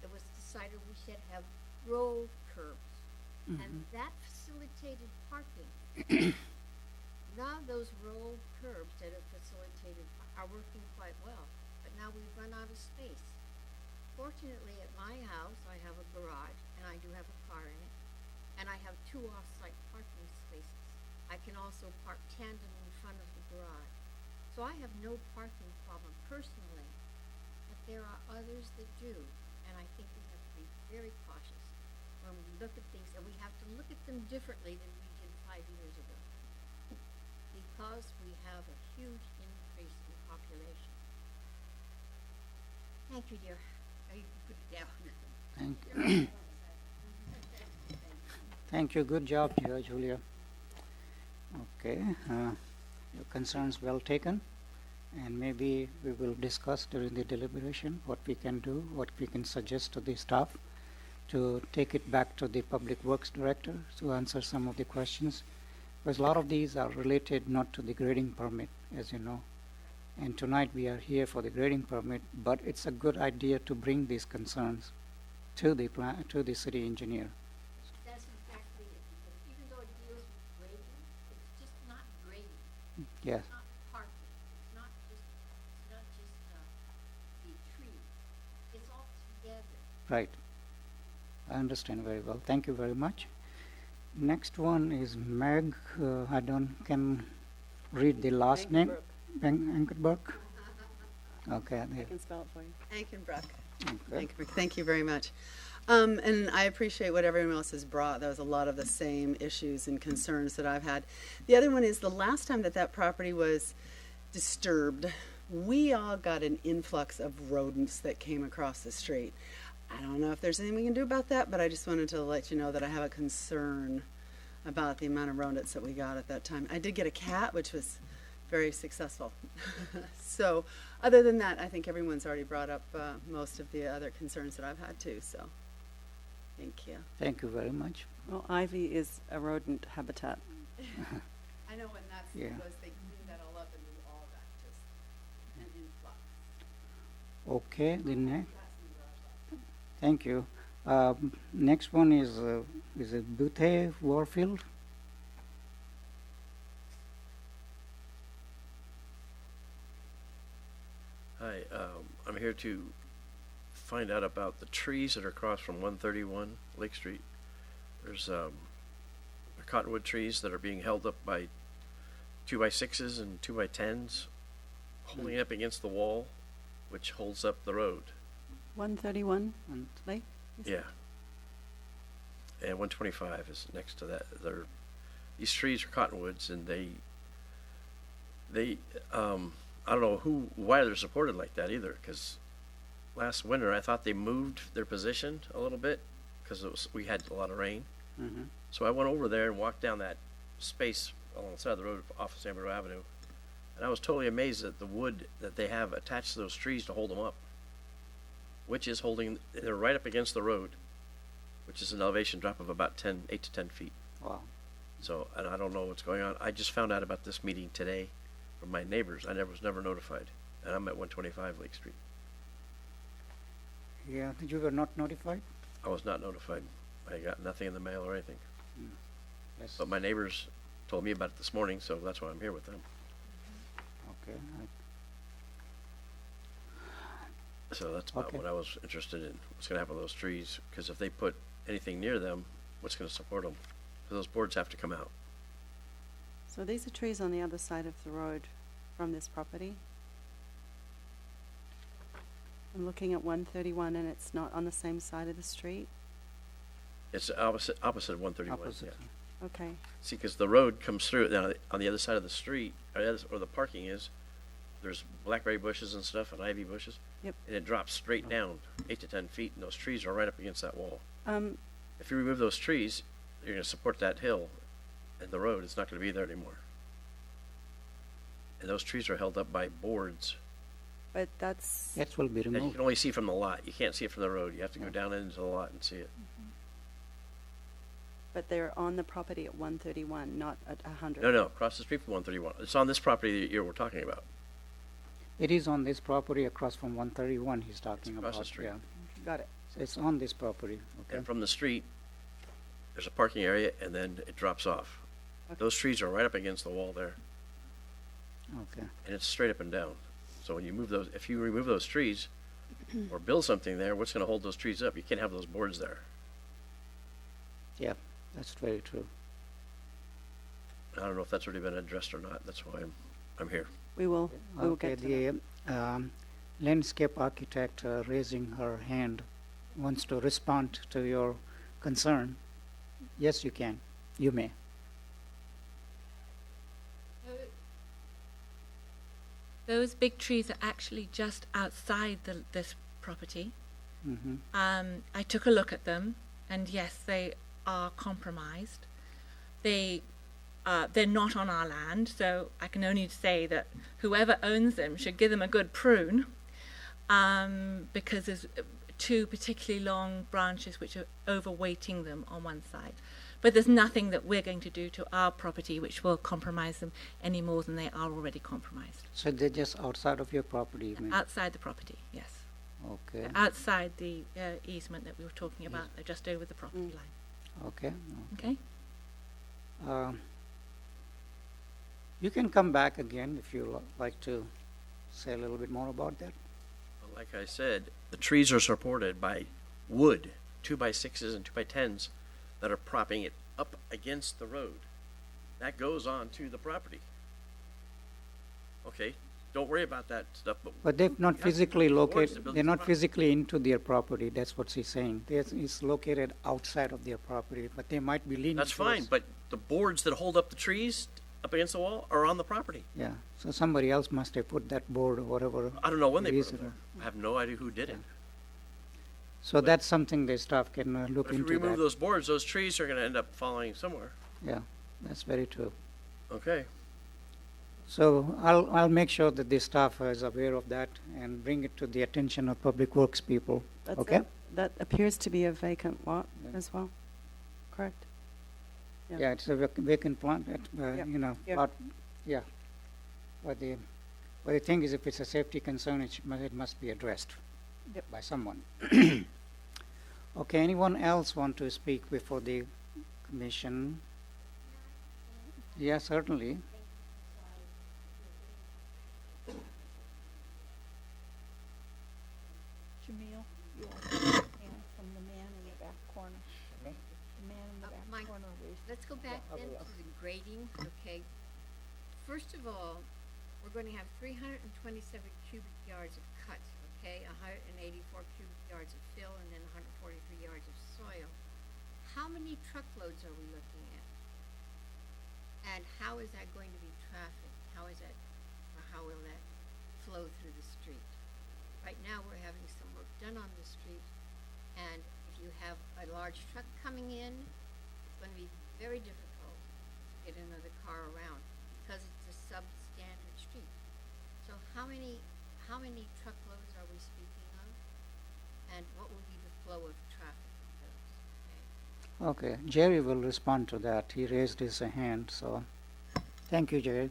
it was decided we should have roll curbs, and that facilitated parking. Now those roll curbs that have facilitated are working quite well, but now we've run out of space. Fortunately, at my house, I have a garage, and I do have a car in it, and I have 2 off-site parking spaces. I can also park tandem in front of the garage. So I have no parking problem personally, but there are others that do, and I think we have to be very cautious when we look at things, and we have to look at them differently than we did 5 years ago, because we have a huge increase in population. Thank you, dear. Now you can put it down. Thank you. Thank you. Good job, dear Julia. Okay. Your concerns well taken, and maybe we will discuss during the deliberation what we can do, what we can suggest to the staff to take it back to the Public Works Director to answer some of the questions, because a lot of these are related not to the grading permit, as you know. And tonight we are here for the grading permit, but it's a good idea to bring these concerns to the city engineer. That's exactly it, because even though it deals with grading, it's just not grading. Yes. It's not parking. It's not just the tree. It's all together. Right. I understand very well. Thank you very much. Next one is Meg. Can read the last name. Ankerberg. Okay. I can spell it for you. Ankenbrook. Okay. Ankenbrook. Thank you very much. And I appreciate what everyone else has brought. That was a lot of the same issues and concerns that I've had. The other one is the last time that property was disturbed, we all got an influx of rodents that came across the street. I don't know if there's anything we can do about that, but I just wanted to let you know that I have a concern about the amount of rodents that we got at that time. I did get a cat, which was very successful. So other than that, I think everyone's already brought up most of the other concerns that I've had too. So thank you. Thank you very much. Well, ivy is a rodent habitat. I know, and that's Yeah. because they cleaned that all up and we all got just an influx. Okay. The next. Thank you. Next one is it Buthe Warfield? Hi, I'm here to find out about the trees that are across from 131 Lake Street. There's cottonwood trees that are being held up by 2x6s and 2x10s, holding up against the wall, which holds up the road. 131 Lake? Yeah. And 125 is next to that. These trees are cottonwoods, and they I don't know why they're supported like that either, because last winter I thought they moved their position a little bit because we had a lot of rain. Mm-hmm. So I went over there and walked down that space along the side of the road off of San Bernardino Avenue, and I was totally amazed at the wood that they have attached to those trees to hold them up, which is they're right up against the road, which is an elevation drop of about 8 to 10 feet. Wow. So, and I don't know what's going on. I just found out about this meeting today from my neighbors. I was never notified, and I'm at 125 Lake Street. Yeah, you were not notified? I was not notified. I got nothing in the mail or anything. Yes. But my neighbors told me about it this morning, so that's why I'm here with them. Okay. So that's about Okay. what I was interested in. What's going to happen with those trees? Because if they put anything near them, what's going to support them? Because those boards have to come out. So these are trees on the other side of the road from this property. I'm looking at 131 and it's not on the same side of the street. It's opposite of 131. Opposite. Yeah. Okay. See, because the road comes through, now on the other side of the street, or the parking is, there's blackberry bushes and stuff and ivy bushes. Yep. And it drops straight down 8 to 10 feet, and those trees are right up against that wall. Um, If you remove those trees, you're going to support that hill and the road. It's not going to be there anymore. And those trees are held up by boards but that's, That will be that you removed. can only see from the lot. You can't see it from the road. You have to go down into the lot and see it. but they're on the property at 131, not at 100. No, across the street from 131. It's on this property that we're talking about. It is on this property across from 131 he's talking across about. the street. Yeah. Got it. So it's on this property. Okay. And from the street, there's a parking area, and then it drops off. Okay. Those trees are right up against the wall there, Okay. and it's straight up and down. So when you move those, if you remove those trees or build something there, what's going to hold those trees up? You can't have those boards there. Yeah, that's very true. I don't know if that's already been addressed or not. That's why I'm here. We will Okay, get to that. the landscape architect raising her hand wants to respond to your concern. Yes, you can. You may. Those big trees are actually just outside this property. Hmm. I took a look at them, and yes, they are compromised. They're not on our land, so I can only say that whoever owns them should give them a good prune, because there's two particularly long branches which are overweighting them on one side. But there's nothing that we're going to do to our property which will compromise them any more than they are already compromised. So they're just outside of your property, you mean? Outside the property, yes. Okay. Outside the easement that we were talking about, they're just over the property line. Okay. Okay? You can come back again if you like to say a little bit more about that. But like I said, the trees are supported by wood, 2x6s and 2x10s, that are propping it up against the road. That goes on to the property. Okay, don't worry about that stuff. But they're not you have to physically use boards to located, build they're this not property. physically into their property, that's what she's saying. It's located outside of their property, but they might be leaning That's fine, towards- but the boards that hold up the trees up against the wall are on the property. Yeah, so somebody else must have put that board or whatever. I don't know when they it put is them there. there. I have no idea who did it. So that's something the staff can look But if you into remove that. those boards, those trees are going to end up falling somewhere. Yeah, that's very true. Okay. So I'll make sure that the staff is aware of that and bring it to the attention of Public Works people. That's Okay? That appears to be a vacant lot Yeah. as well. Correct? Yeah. Yeah, it's a vacant plant, Yep. you know, Yep. lot, yeah. But the thing is, if it's a safety concern, it must be addressed Yep. by someone. Okay, anyone else want to speak before the commission? Yeah, certainly. Jamil, you want to stand from the man in the back corner? The man in the back Mike, corner raised. Let's go back then to the grading, okay? First of all, we're going to have 327 cubic yards of cut, okay? 184 cubic yards of fill, and then 143 yards of soil. How many truckloads are we looking at? And how is that going to be trafficked? How is that, or how will that flow through the street? Right now, we're having some work done on the street, and if you have a large truck coming in, it's going to be very difficult to get another car around because it's a substandard street. So how many truckloads are we speaking of? And what will be the flow of traffic of those? Okay. Okay, Jerry will respond to that. He raised his hand, so thank you, Jerry.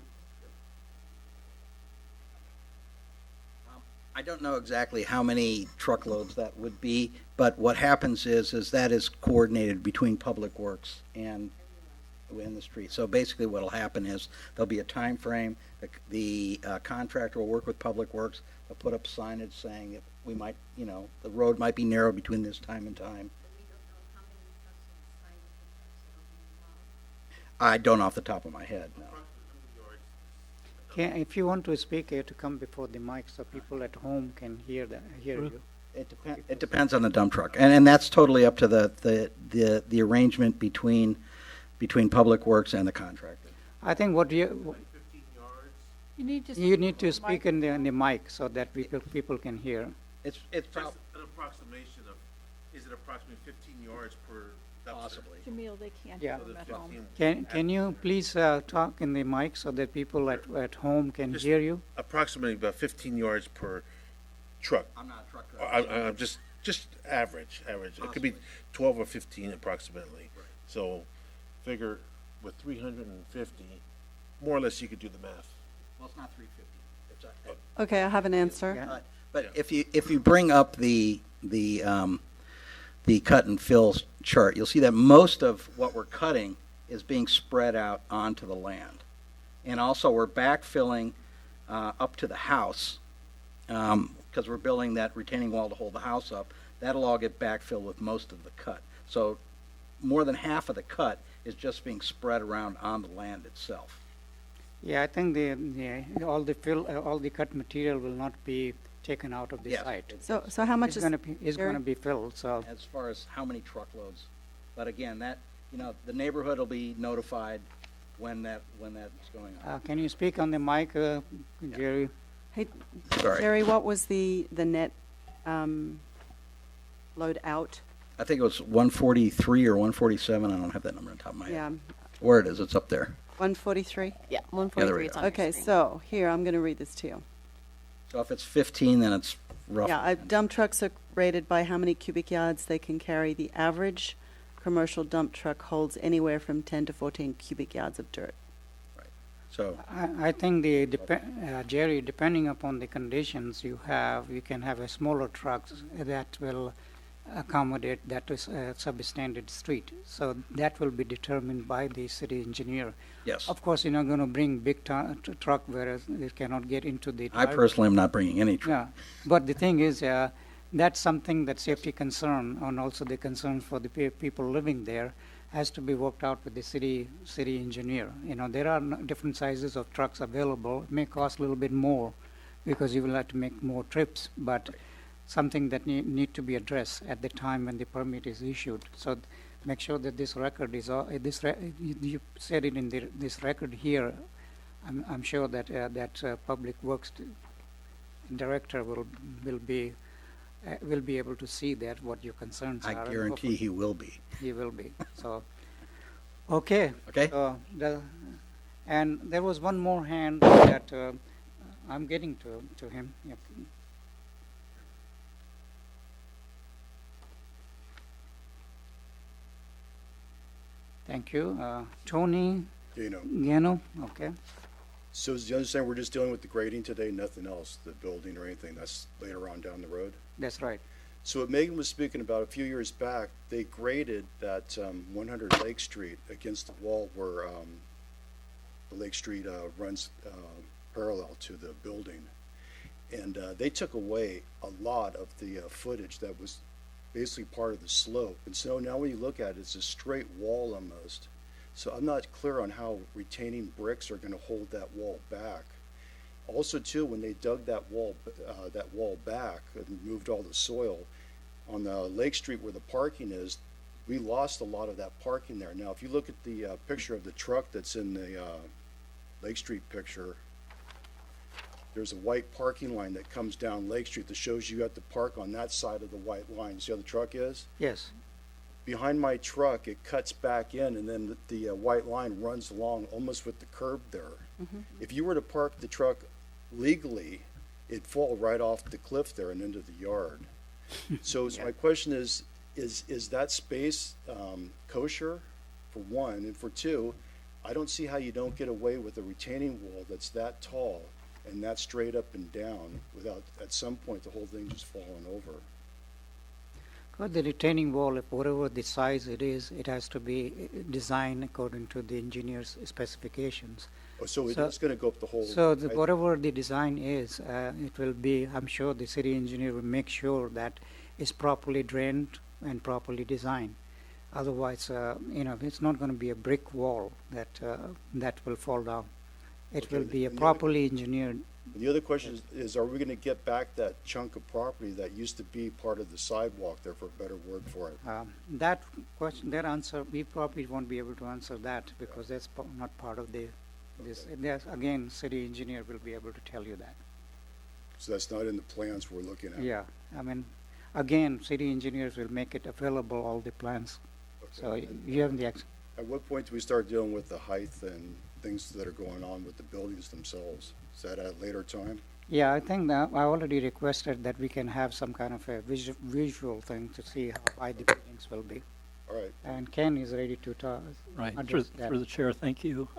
I I don't know exactly how many truckloads that would be, but what happens is that is coordinated between Public Works and in the street. So basically what'll happen is there'll be a time frame, the contractor will work with Public Works, they'll put up signage saying that we might, the road might be narrow between this time and time. I don't off the top of my head, no. If you want to speak, you have to come before the mic so people at home can hear you. It depends on the dump truck, and that's totally up to the arrangement between Public Works and the contractor. I think what you You need to speak in the mic so that people can hear. It's Just an approximation of, is it approximately 15 yards per dumpster? possibly. Jamil, they can't Yeah. hear them at home. Can you please talk in the mic so that people at home can Just- hear you? Approximately about 15 yards per truck. I'm not a truck driver. I'm just average. It could be 12 or 15 approximately. So figure with 350, more or less you could do the math. Well, it's not 350. It's Okay, I have an answer. Yeah. But if you bring up the cut and fill chart, you'll see that most of what we're cutting is being spread out onto the land, and also we're backfilling up to the house because we're building that retaining wall to hold the house up. That'll all get backfilled with most of the cut. So more than half of the cut is just being spread around on the land itself. Yeah, I think all the cut material will not be taken out of the Yes. site. So how much It's is going to be filled. So As far as how many truckloads, but again, that the neighborhood will be notified when that's going on. can you speak on the mic, Jerry? Hey, Sorry. Jerry, what was the net load out? I think it was 143 or 147. I don't have that number on top of my head. Yeah, Where it is, it's up there. 143? Yeah, Yeah, there 143. we It's go. on your Okay, screen. so here, I'm going to read this to you. So if it's 15, then it's rough. Yeah, dump trucks are rated by how many cubic yards they can carry. The average commercial dump truck holds anywhere from 10 to 14 cubic yards of dirt. So I think Jerry, depending upon the conditions you can have a smaller trucks that will accommodate that substandard street. So that will be determined by the city engineer. yes, Of course, you're not going to bring big truck where it cannot get into the. I personally am not bringing any truck. Yeah, but the thing is, that's something that safety concern and also the concern for the people living there has to be worked out with the city engineer. There are different sizes of trucks available. It may cost a little bit more because you will have to make more trips, but something that need to be addressed at the time when the permit is issued. So make sure that this record is you said it in this record here. I'm sure that Public Works director will be able to see that what your concerns I are. guarantee he will be. He will be. So, okay. Okay. So and there was one more hand that I'm getting to him. Yep. Thank you. Tony Gano. Okay. So as you understand, we're just dealing with the grading today, nothing else, the building or anything, that's later on down the road? That's right. So what Megan was speaking about a few years back, they graded that 100 Lake Street against the wall where the Lake Street runs parallel to the building. And they took away a lot of the footage that was basically part of the slope. And so now when you look at it, it's a straight wall almost. So I'm not clear on how retaining bricks are going to hold that wall back. Also, too, when they dug that wall back and moved all the soil on the Lake Street where the parking is, we lost a lot of that parking there. Now, if you look at the picture of the truck that's in the Lake Street picture, there's a white parking line that comes down Lake Street that shows you have to park on that side of the white line. See how the truck is? Yes. Behind my truck, it cuts back in, and then the white line runs along almost with the curb there. Mm-hmm. If you were to park the truck legally, it'd fall right off the cliff there and into the yard. So my question is that space kosher, for one? And for two, I don't see how you don't get away with a retaining wall that's that tall and that's straight up and down without, at some point, the whole thing just falling over. But the retaining wall, if whatever the size it is, it has to be designed according to the engineer's specifications. Oh, so So- it's gonna go up the whole. So the, I- whatever the design is, it will be, I'm sure the city engineer will make sure that it's properly drained and properly designed. Otherwise, it's not going to be a brick wall that will fall down. It Okay, will be a and the other- properly engineered. And the other question is, are we gonna get back that chunk of property that used to be part of the sidewalk there, for a better word for it? That question, that answer, we probably won't be able to answer that because that's not part of this. There's, again, city engineer will be able to tell you that. So that's not in the plans we're looking at? Yeah, I mean, again, city engineers will make it available, all the plans. So Okay. you have the, At what point do we start dealing with the height and things that are going on with the buildings themselves? Is that at a later time? yeah, I think that I already requested that we can have some kind of a visual thing to see how high the buildings will be. All right. And Ken is ready to Right, address that. through the chair, thank you.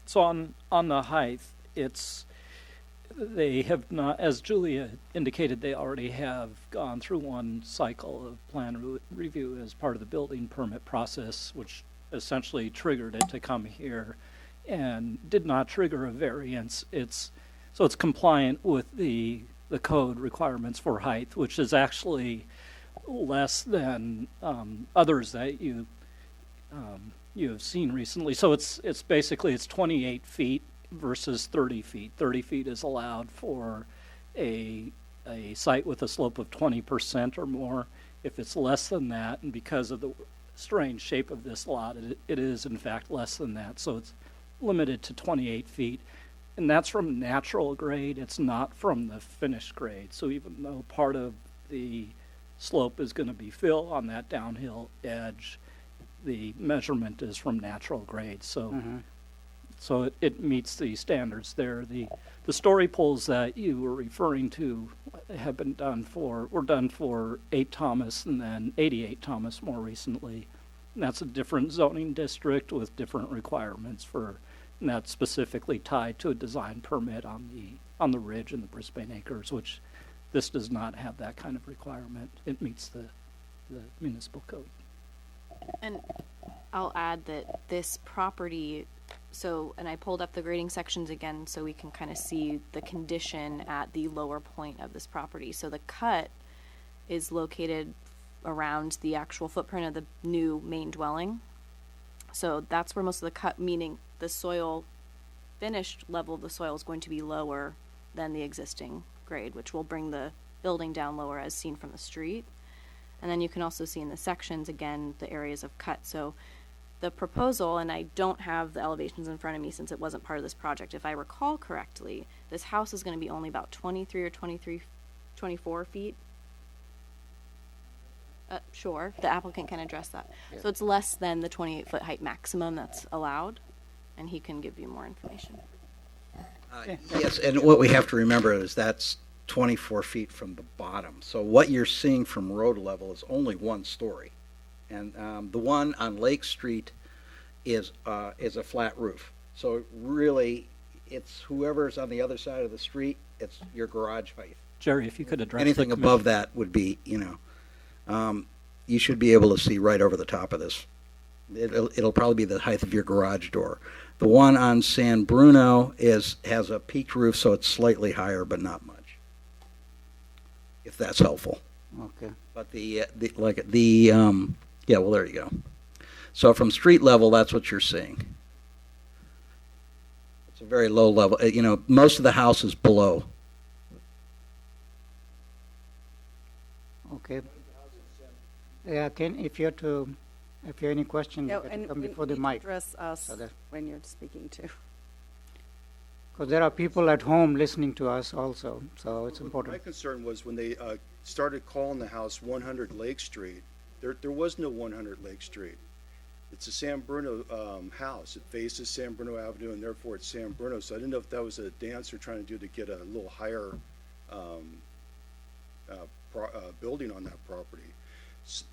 So on the height, they have not, as Julia indicated, they already have gone through one cycle of plan review as part of the building permit process, which essentially triggered it to come here and did not trigger a variance. So it's compliant with the code requirements for height, which is actually less than others that you have seen recently. So it's basically 28 feet versus 30 feet. 30 feet is allowed for a site with a slope of 20% or more. If it's less than that, and because of the strange shape of this lot, it is in fact less than that. So it's limited to 28 feet. And that's from natural grade. It's not from the finished grade. So even though part of the slope is going to be fill on that downhill edge, the measurement is from natural grade. So so it meets the standards there. The story poles that you were referring to have been were done for 8 Thomas and then 88 Thomas more recently. And that's a different zoning district with different requirements and that's specifically tied to a design permit on the ridge in the Brisbane Acres, which this does not have that kind of requirement. It meets the municipal code. And I'll add that this property, and I pulled up the grading sections again so we can kind of see the condition at the lower point of this property. So the cut is located around the actual footprint of the new main dwelling. So that's where most of the cut, meaning the soil, finished level of the soil is going to be lower than the existing grade, which will bring the building down lower as seen from the street. And then you can also see in the sections, again, the areas of cut. So the proposal, and I don't have the elevations in front of me since it wasn't part of this project, if I recall correctly, this house is going to be only about 23 or 24 feet. Sure, the applicant can address that. Yeah. So it's less than the 28-foot height maximum that's allowed, and he can give you more information. Yes, and what we have to remember is that's 24 feet from the bottom. So what you're seeing from road level is only one story. And the one on Lake Street is a flat roof. So really, it's whoever's on the other side of the street, it's your garage height. Jerry, if you could address Anything the above commission- that would be, you should be able to see right over the top of this. It'll probably be the height of your garage door. The one on San Bruno has a peaked roof, so it's slightly higher, but not much. If that's helpful. Okay. But yeah, well, there you go. So from street level, that's what you're seeing. It's a very low level. Most of the house is below. Okay. Yeah, if you have any questions, you can come before the mic. Address us So that- when you're speaking to. Because there are people at home listening to us also, so it's My important. concern was when they started calling the house 100 Lake Street, there was no 100 Lake Street. It's a San Bruno house. It faces San Bruno Avenue, and therefore it's San Bruno. So I didn't know if that was a dance they're trying to do to get a little higher building on that property.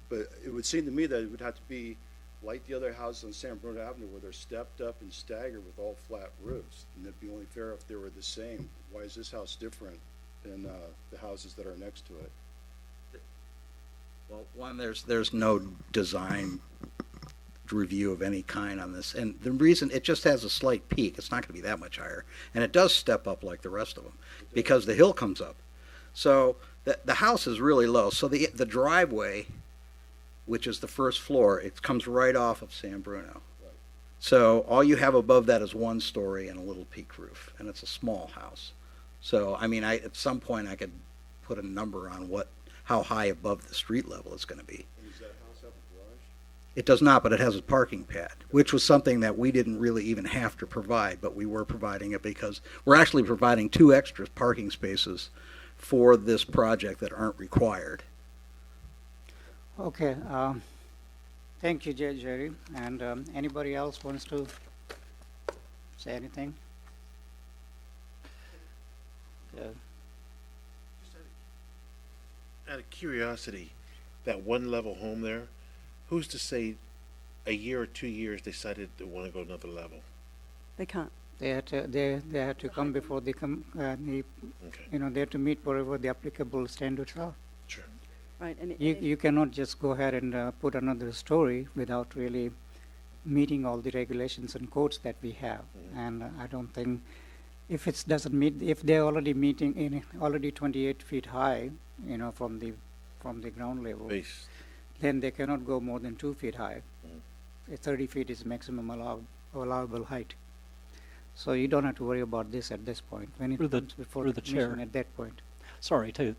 But it would seem to me that it would have to be like the other houses on San Bruno Avenue where they're stepped up and staggered with all flat roofs. And it'd be only fair if they were the same. Why is this house different than the houses that are next to it? Well, one, there's no design review of any kind on this, and the reason, it just has a slight peak. It's not going to be that much higher, and it does step up like the rest of them because the hill comes up. So the house is really low. So the driveway, which is the first floor, it comes right off of San Bruno. Right. So all you have above that is one story and a little peak roof, and it's a small house. So I mean, at some point I could put a number on how high above the street level it's going to be. And does that house have a garage? It does not, but it has a parking pad, which was something that we didn't really even have to provide, but we were providing it because we're actually providing 2 extra parking spaces for this project that aren't required. Okay, thank you, Jerry. And anybody else wants to say anything? Out of curiosity, that one level home there, who's to say a year or 2 years decided to want to go another level? They can't. They had to come before they come. Okay. They have to meet whatever the applicable standards are. Sure. Right, and You cannot just go ahead and put another story without really meeting all the regulations and codes that we have. And I don't think if it doesn't meet, if they're already meeting already 28 feet high, from the ground level, Base. then they cannot go more than 2 feet high. 30 feet is maximum allowable height. So you don't have to worry about this at this point. When it comes before the chair. commission at that point. Sorry to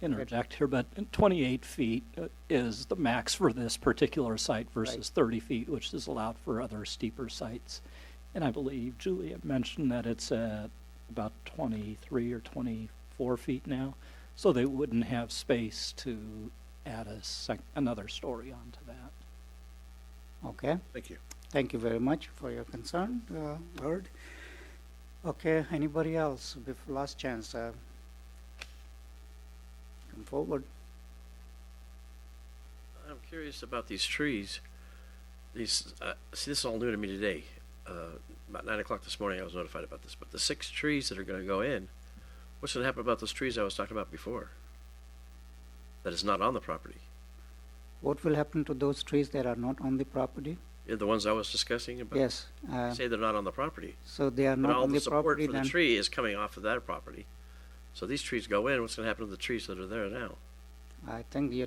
interject here, but 28 feet is the max for this particular site versus 30 feet, which is allowed for other steeper sites. And I believe Julia mentioned that it's at about 23 or 24 feet now, so they wouldn't have space to add another story onto that. Okay. Thank you. Thank you very much for your concern, Lord. Okay, anybody else? Last chance. Come forward. I'm curious about these trees. See, this is all new to me today. About 9 o'clock this morning I was notified about this, but the 6 trees that are going to go in, what's going to happen about those trees I was talking about before? That is not on the property. What will happen to those trees that are not on the property? The ones I was discussing about? Yes. You say they're not on the property. So they are But not all on the the support property for then. the tree is coming off of that property. So these trees go in, what's going to happen to the trees that are there now? I think the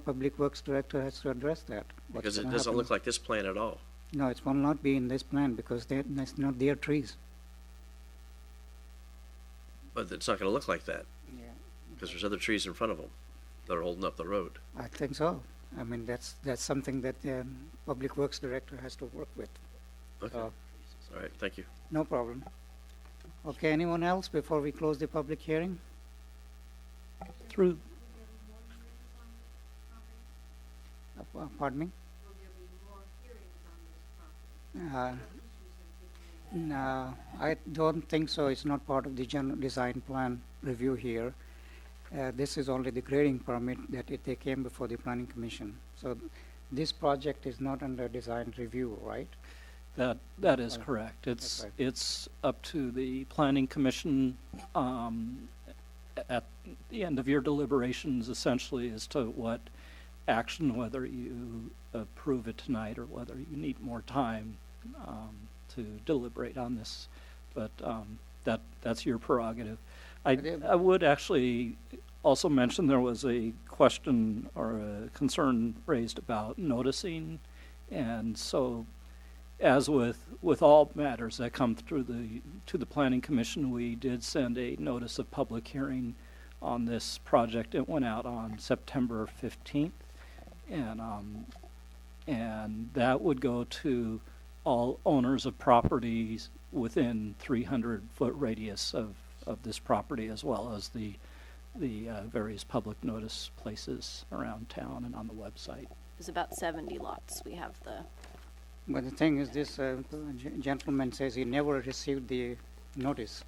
Public Works Director has to address that. What's Because it gonna doesn't happen. look like this plan at all. No, it will not be in this plan because that's not their trees. But it's not going to look like that Yeah. because there's other trees in front of them that are holding up the road. I think so. I mean, that's something that the Public Works Director has to work with. Okay. So, All right, thank you. no problem. Okay, anyone else before we close the public hearing? Through Pardon me? No, I don't think so. It's not part of the general design plan review here. This is only the grading permit that they came before the planning commission. So this project is not under design review, right? That is correct. That's right. It's up to the planning commission at the end of your deliberations, essentially, as to what action, whether you approve it tonight or whether you need more time to deliberate on this. But that's your prerogative. I would actually also mention there was a question or a concern raised about noticing, and so as with all matters that come through to the planning commission, we did send a notice of public hearing on this project. It went out on September 15th, and that would go to all owners of properties within 300-foot radius of this property, as well as the various public notice places around town and on the website. There's about 70 lots. We have the But the thing is, this gentleman says he never received the notice.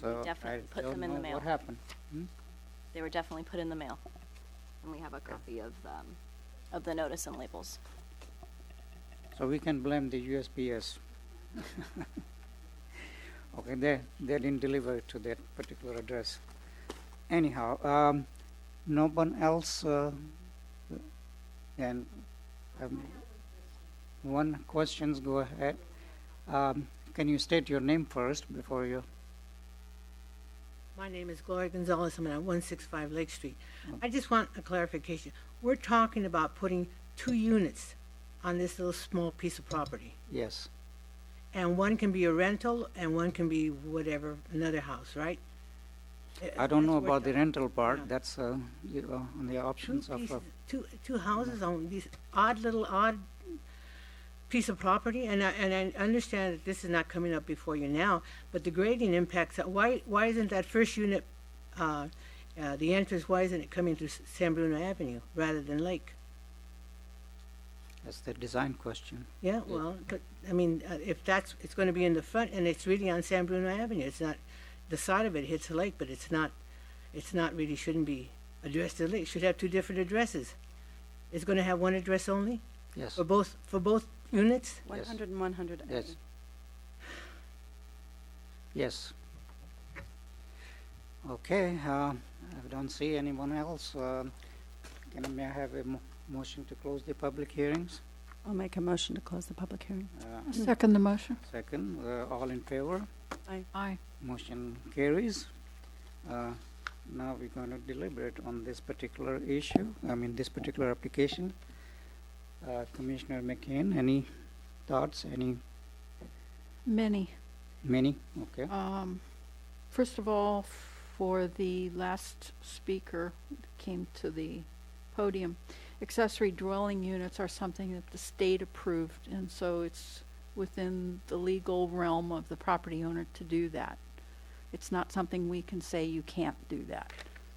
So definitely I put don't them in know the mail. what happened. They were definitely put in the mail, and we have a copy of the notice and labels. So we can blame the USPS. Okay, they didn't deliver it to that particular address. Anyhow, no one else, and one questions, go ahead. Can you state your name first before you? My name is Gloria Gonzalez. I'm at 165 Lake Street. I just want a clarification. We're talking about putting 2 units on this little small piece of property. Yes. And one can be a rental and one can be whatever, another house, right? I don't know That's what about the we're- rental part. yeah. That's on the options Two of. pieces, two houses on this odd piece of property, and I understand that this is not coming up before you now, but the grading impacts. Why isn't that first unit, the entrance? Why isn't it coming through San Bruno Avenue rather than Lake? That's the design question. Yeah, well, but I mean, if it's going to be in the front and it's really on San Bruno Avenue, it's not. The side of it hits the lake, but it's not really, shouldn't be addressed to the lake. It should have 2 different addresses. It's going to have one address only Yes. for both units? 100 and 100. Yes. Yes. Okay, I don't see anyone else. May I have a motion to close the public hearings? I'll make a motion to close the public hearing. Second the motion. Second, all in favor? Aye. Motion carries. Now we're going to deliberate on this particular issue, this particular application. Commissioner McCain, any thoughts, Many. Many? Okay. First of all, for the last speaker that came to the podium, accessory dwelling units are something that the state approved, and so it's within the legal realm of the property owner to do that. It's not something we can say you can't do that.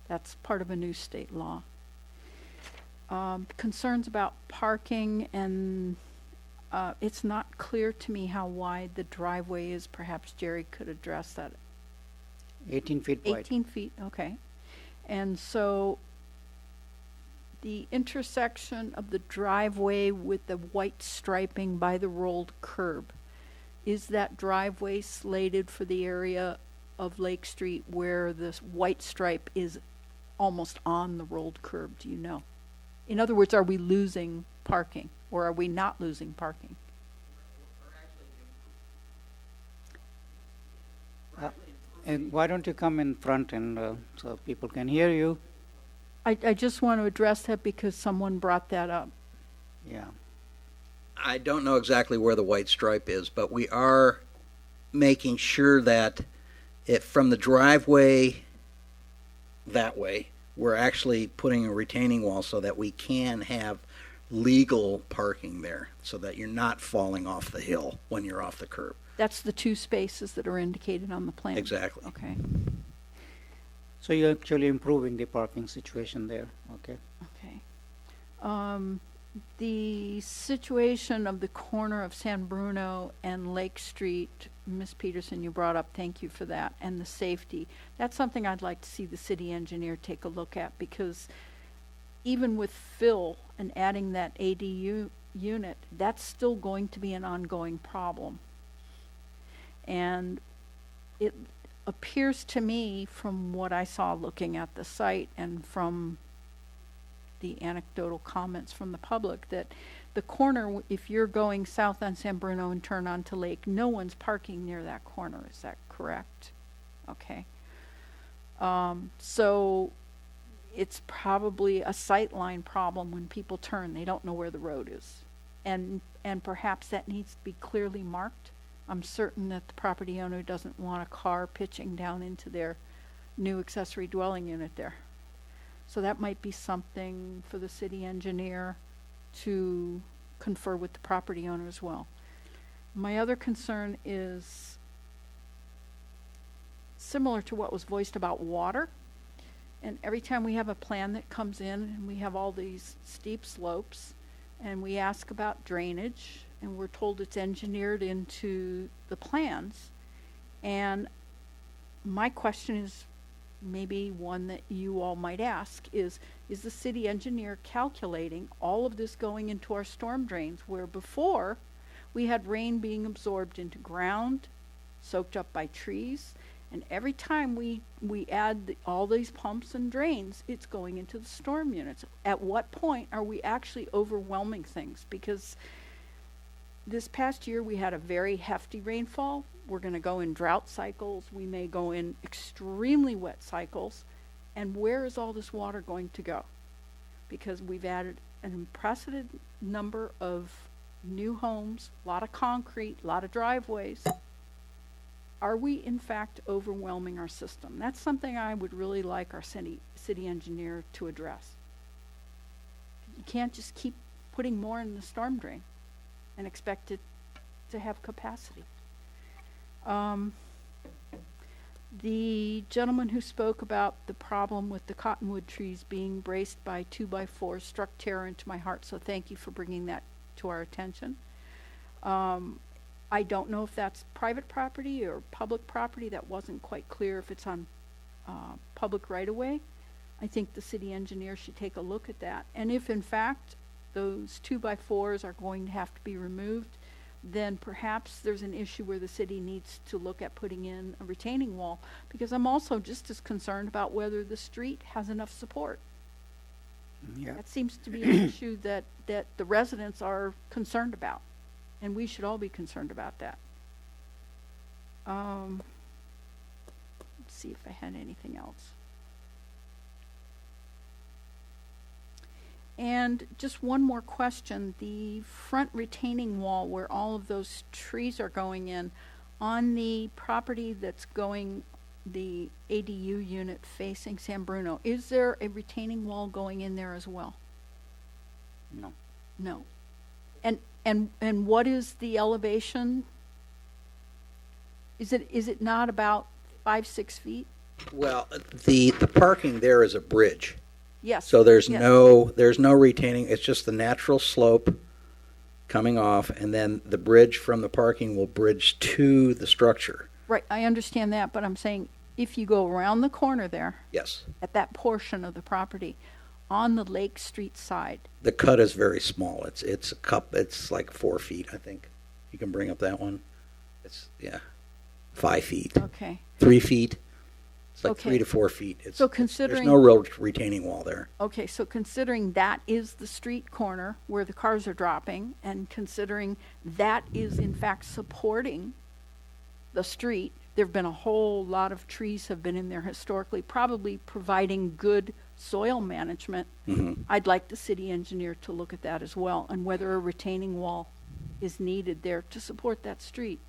That's part of a new state law. Concerns about parking, and it's not clear to me how wide the driveway is. Perhaps Jerry could address that. 18 feet wide. 18 feet, okay. And so the intersection of the driveway with the white striping by the rolled curb, is that driveway slated for the area of Lake Street where this white stripe is almost on the rolled curb? Do you know? In other words, are we losing parking or are we not losing parking? And why don't you come in front and so people can hear you? I just want to address that because someone brought that up. Yeah. I don't know exactly where the white stripe is, but we are making sure that from the driveway that way, we're actually putting a retaining wall so that we can have legal parking there, so that you're not falling off the hill when you're off the curb. That's the 2 spaces that are indicated on the plan. Exactly. Okay. So you're actually improving the parking situation there, okay? Okay. The situation of the corner of San Bruno and Lake Street, Ms. Peterson, you brought up, thank you for that, and the safety. That's something I'd like to see the city engineer take a look at, because even with fill and adding that ADU unit, that's still going to be an ongoing problem. And it appears to me, from what I saw looking at the site and from the anecdotal comments from the public, that the corner, if you're going south on San Bruno and turn onto Lake, no one's parking near that corner. Is that correct? Okay. So it's probably a sightline problem when people turn. They don't know where the road is. And perhaps that needs to be clearly marked. I'm certain that the property owner doesn't want a car pitching down into their new accessory dwelling unit there. So that might be something for the city engineer to confer with the property owner as well. My other concern is similar to what was voiced about water. And every time we have a plan that comes in and we have all these steep slopes and we ask about drainage and we're told it's engineered into the plans. And my question is, maybe one that you all might ask is the city engineer calculating all of this going into our storm drains, where before we had rain being absorbed into ground, soaked up by trees, and every time we add all these pumps and drains, it's going into the storm units. At what point are we actually overwhelming things? Because this past year we had a very hefty rainfall. We're going to go in drought cycles. We may go in extremely wet cycles. And where is all this water going to go? Because we've added an unprecedented number of new homes, a lot of concrete, a lot of driveways. Are we in fact overwhelming our system? That's something I would really like our city engineer to address. You can't just keep putting more in the storm drain and expect it to have capacity. The gentleman who spoke about the problem with the cottonwood trees being braced by 2x4 struck terror into my heart, so thank you for bringing that to our attention. I don't know if that's private property or public property. That wasn't quite clear if it's on public right-of-way. I think the city engineer should take a look at that. And if in fact those 2x4s are going to have to be removed, then perhaps there's an issue where the city needs to look at putting in a retaining wall, because I'm also just as concerned about whether the street has enough support. Yeah. That seems to be an issue that the residents are concerned about, and we should all be concerned about that. Let's see if I had anything else. And just one more question. The front retaining wall where all of those trees are going in, on the property that's going, the ADU unit facing San Bruno, is there a retaining wall going in there as well? No. No. And what is the elevation? Is it not about 5-6 feet? Well, the parking there is a bridge. Yes. So there's yes. no retaining. It's just the natural slope coming off, and then the bridge from the parking will bridge to the structure. Right, I understand that, but I'm saying if you go around the corner there, Yes. at that portion of the property, on the Lake Street side, The cut is very small. It's a cup. It's like 4 feet, I think. You can bring up that one. It's 5 feet, okay. 3 feet. It's like Okay. 3 to 4 feet. So There's considering, no real retaining wall there. okay, so considering that is the street corner where the cars are dropping, and considering that is in fact supporting the street, there've been a whole lot of trees have been in there historically, probably providing good soil management. Mm-hmm. I'd like the city engineer to look at that as well, and whether a retaining wall is needed there to support that street.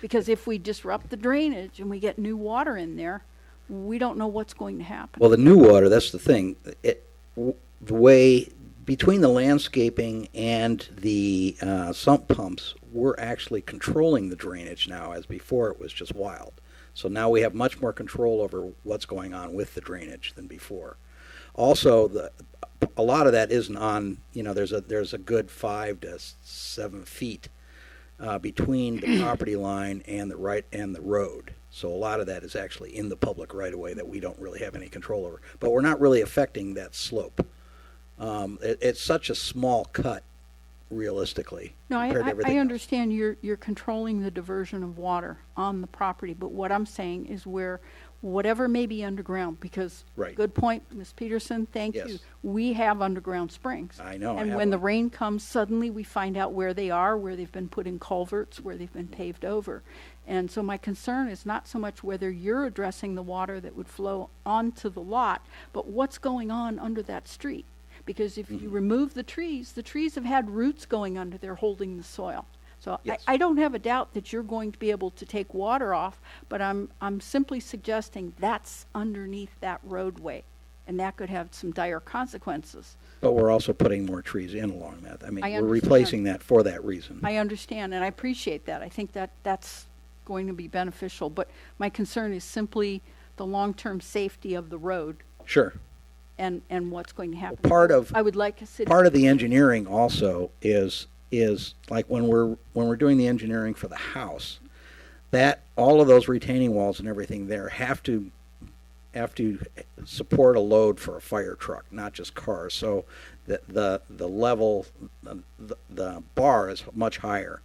Because if we disrupt the drainage and we get new water in there, we don't know what's going to happen. Well, the new water, that's the thing. The way between the landscaping and the sump pumps, we're actually controlling the drainage now, as before it was just wild. So now we have much more control over what's going on with the drainage than before. Also, a lot of that isn't on, there's a good 5 to 7 feet between the property line and the road. So a lot of that is actually in the public right-of-way that we don't really have any control over. But we're not really affecting that slope. It's such a small cut, realistically. No, compared to I everything else. understand you're controlling the diversion of water on the property, but what I'm saying is where whatever may be underground, because, Right. good point, Ms. Peterson, thank Yes. you. We have underground springs. I know. I And have when the one. rain comes, suddenly we find out where they are, where they've been put in culverts, where they've been paved over. And so my concern is not so much whether you're addressing the water that would flow onto the lot, but what's going on under that street. Because if Mm-hmm. you remove the trees have had roots going under there holding the soil. So Yes. I don't have a doubt that you're going to be able to take water off, but I'm simply suggesting that's underneath that roadway, and that could have some dire consequences. But we're also putting more trees in along that. I mean, I we're understand. replacing that for that reason. I understand, and I appreciate that. I think that's going to be beneficial, but my concern is simply the long-term safety of the road Sure. and what's going to happen. Part of I would like a city. part of the engineering also is like when we're doing the engineering for the house, that all of those retaining walls and everything there have to have to support a load for a fire truck, not just cars. So the level, the bar is much higher.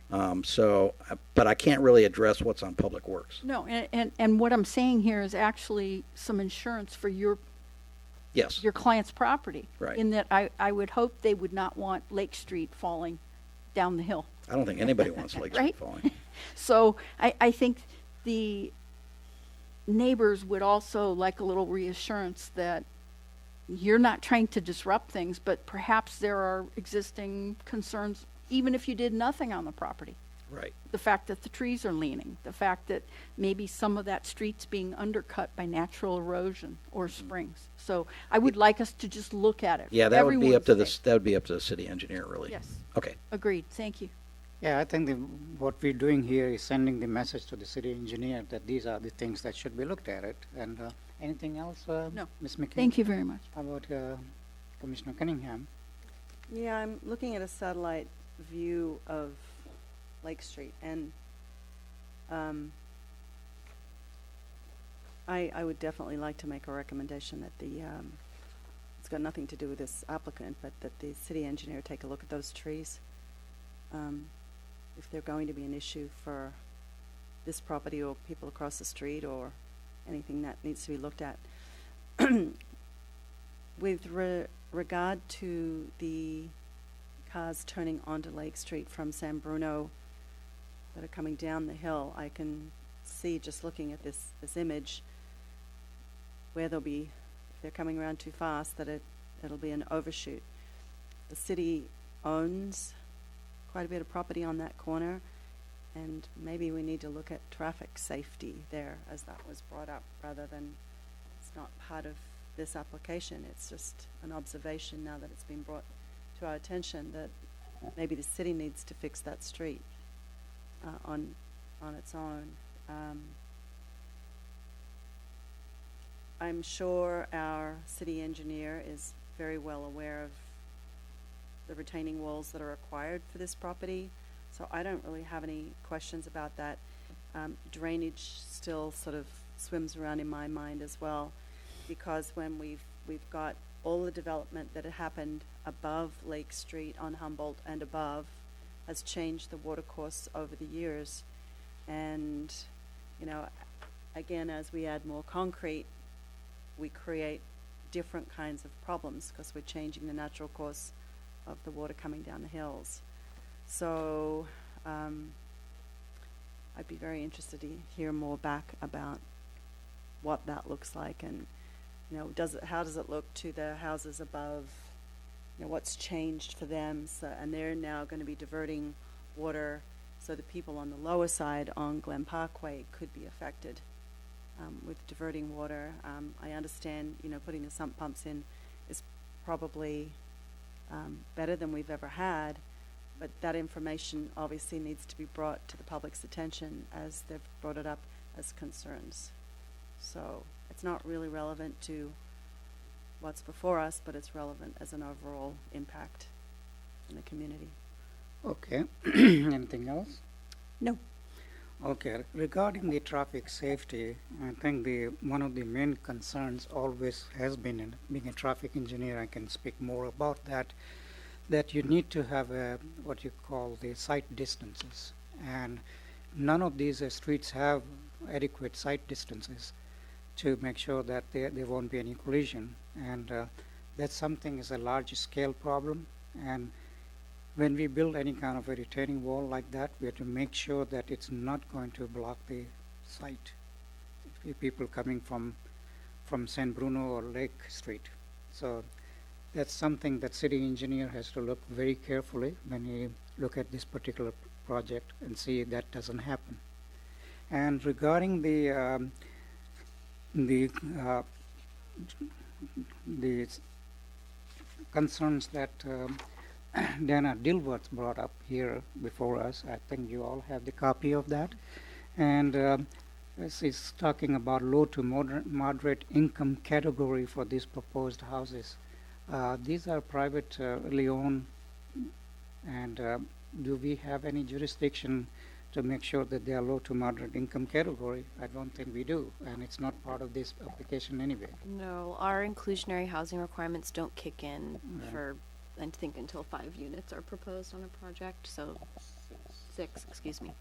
But I can't really address what's on Public Works. No, and what I'm saying here is actually some insurance for your Yes. client's property. Right. In that I would hope they would not want Lake Street falling down the hill. I don't think anybody wants Lake Street Right? falling. So I think the neighbors would also like a little reassurance that you're not trying to disrupt things, but perhaps there are existing concerns, even if you did nothing on the property. Right. The fact that the trees are leaning, the fact that maybe some of that street's being undercut by natural erosion or springs. So I would like us to just look at it. Yeah, for that would be up to everyone's sake. that would be up to the city engineer, really. Yes. Okay. Agreed. Thank you. Yeah, I think what we're doing here is sending the message to the city engineer that these are the things that should be looked at it. And anything else, No. Ms. McKay? Thank you very much. How about Commissioner Cunningham? Yeah, I'm looking at a satellite view of Lake Street, and I would definitely like to make a recommendation that it's got nothing to do with this applicant, but that the city engineer take a look at those trees. If they're going to be an issue for this property or people across the street or anything that needs to be looked at. With regard to the cars turning onto Lake Street from San Bruno that are coming down the hill, I can see just looking at this image where they'll be, if they're coming around too fast, that it'll be an overshoot. The city owns quite a bit of property on that corner, and maybe we need to look at traffic safety there, as that was brought up, rather than it's not part of this application. It's just an observation now that it's been brought to our attention that maybe the city needs to fix that street on its own. I'm sure our city engineer is very well aware of the retaining walls that are required for this property, so I don't really have any questions about that. Drainage still sort of swims around in my mind as well, because when we've got all the development that had happened above Lake Street on Humboldt and above has changed the water course over the years, and again, as we add more concrete, we create different kinds of problems because we're changing the natural course of the water coming down the hills. So I'd be very interested to hear more back about what that looks like, and how does it look to the houses above? What's changed for them? So, and they're now going to be diverting water, so the people on the lower side on Glen Parkway could be affected with diverting water. I understand, putting the sump pumps in is probably better than we've ever had, but that information obviously needs to be brought to the public's attention as they've brought it up as concerns. So it's not really relevant to what's before us, but it's relevant as an overall impact in the community. Okay. Anything else? No. Okay. Regarding the traffic safety, I think one of the main concerns always has been, in being a traffic engineer, I can speak more about that you need to have what you call the sight distances, and none of these streets have adequate sight distances to make sure that there won't be any collision, and that's something is a large scale problem. And when we build any kind of a retaining wall like that, we have to make sure that it's not going to block the sight if people coming from San Bruno or Lake Street. So that's something that city engineer has to look very carefully when he look at this particular project and see that doesn't happen. And regarding the concerns that Dana Dilworth brought up here before us, I think you all have the copy of that. And this is talking about low to moderate income category for these proposed houses. These are privately owned, and do we have any jurisdiction to make sure that they are low to moderate income category. I don't think we do, and it's not part of this application anyway. No, our inclusionary housing requirements don't kick in Yeah. for, I think, until 5 units are proposed on a project, so 6, excuse me.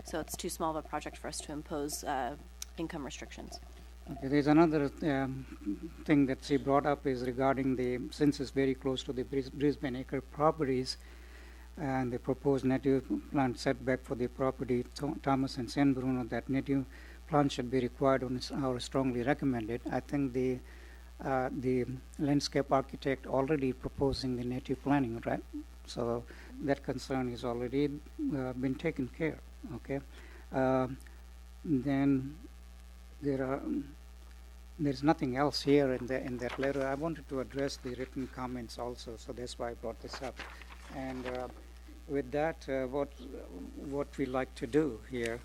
So it's too small of a project for us to impose income restrictions. Okay, there's another thing that she brought up is regarding since it's very close to the Brisbane acre properties, and the proposed native plant setback for the property, Thomas and San Bruno, that native plant should be required or strongly recommended. I think the landscape architect already proposing the native planting, right? So that concern is already been taken care. Okay, then there's nothing else here in that letter. I wanted to address the written comments also, so that's why I brought this up. And with that, what we like to do here,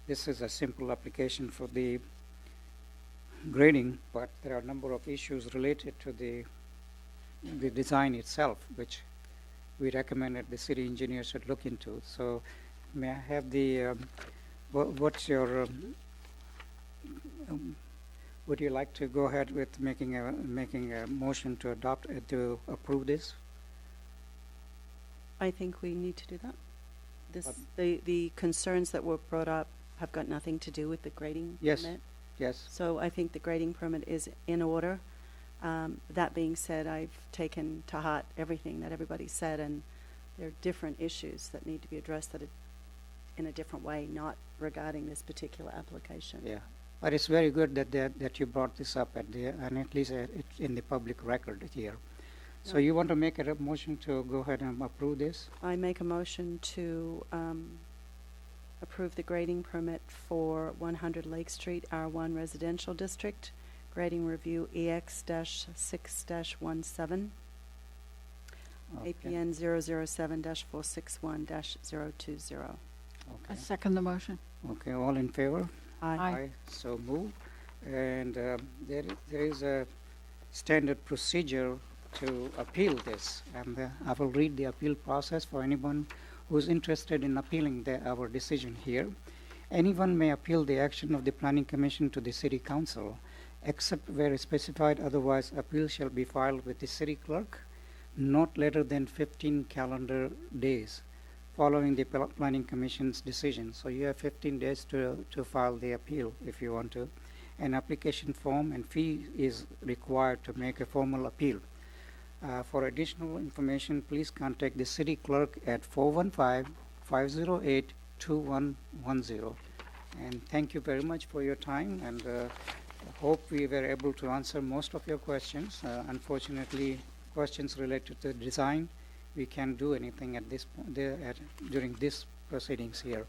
this is a simple application for the grading, but there are a number of issues related to the design itself, which we recommended the city engineer should look into. So may I have the, what's your, would you like to go ahead with making a motion to approve this? I think we need to do that. The concerns that were brought up have got nothing to do with the grading Yes. permit. Yes. So I think the grading permit is in order. That being said, I've taken to heart everything that everybody said, and there are different issues that need to be addressed in a different way, not regarding this particular application. Yeah, but it's very good that you brought this up and at least it's in the public record here. So you want to make a motion to go ahead and approve this? I make a motion to approve the grading permit for 100 Lake Street, R1 Residential District, grading review EX-6-17, Okay. APN 007-461-020. I Okay. second the motion. Okay, all in favor? Aye. So move. And there is a standard procedure to appeal this, and I will read the appeal process for anyone who's interested in appealing our decision here. Anyone may appeal the action of the Planning Commission to the City Council, except where specified otherwise. Appeal shall be filed with the City Clerk not later than 15 calendar days following the Planning Commission's decision. So you have 15 days to file the appeal if you want to. An application form and fee is required to make a formal appeal. For additional information, please contact the City Clerk at 415-508-2110. And thank you very much for your time, and hope we were able to answer most of your questions. Unfortunately, questions related to design, we can't do anything at during this proceedings here.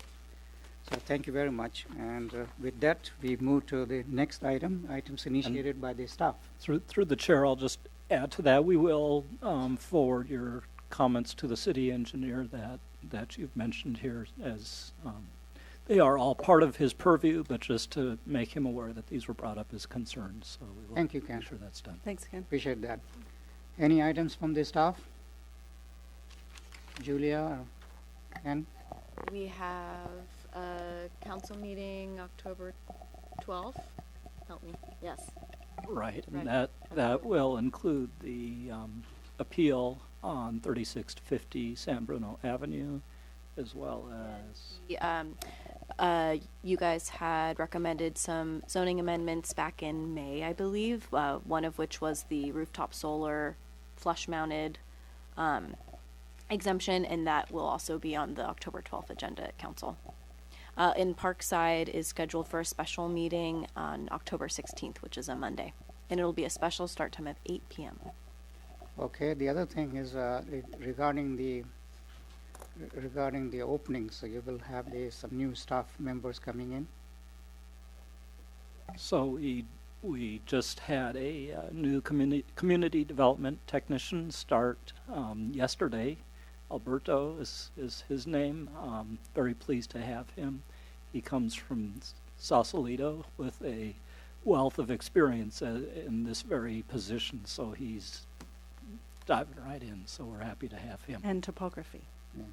So thank you very much. And with that, we move to the next items initiated by the staff. Through the chair, I'll just add to that. We will forward your comments to the city engineer that you've mentioned here, as they are all part of his purview, but just to make him aware that these were brought up as concerns. So we will Thank you, Ken. make sure that's done. Thanks, Ken. Appreciate that. Any items from the staff? Julia or Ken? We have a council meeting October 12th. Help me. Yes. Right, Right. and that will include the appeal on 3650 San Bruno Avenue, as well as You guys had recommended some zoning amendments back in May, I believe, one of which was the rooftop solar flush-mounted exemption, and that will also be on the October 12th agenda at council. In Parkside is scheduled for a special meeting on October 16th, which is a Monday, and it'll be a special start time of 8 p.m. Okay, the other thing is regarding the openings, so you will have some new staff members coming in. So we just had a new community development technician start yesterday. Alberto is his name. Very pleased to have him. He comes from Sausalito with a wealth of experience in this very position, so he's diving right in. So we're happy to have him. And topography. Yeah.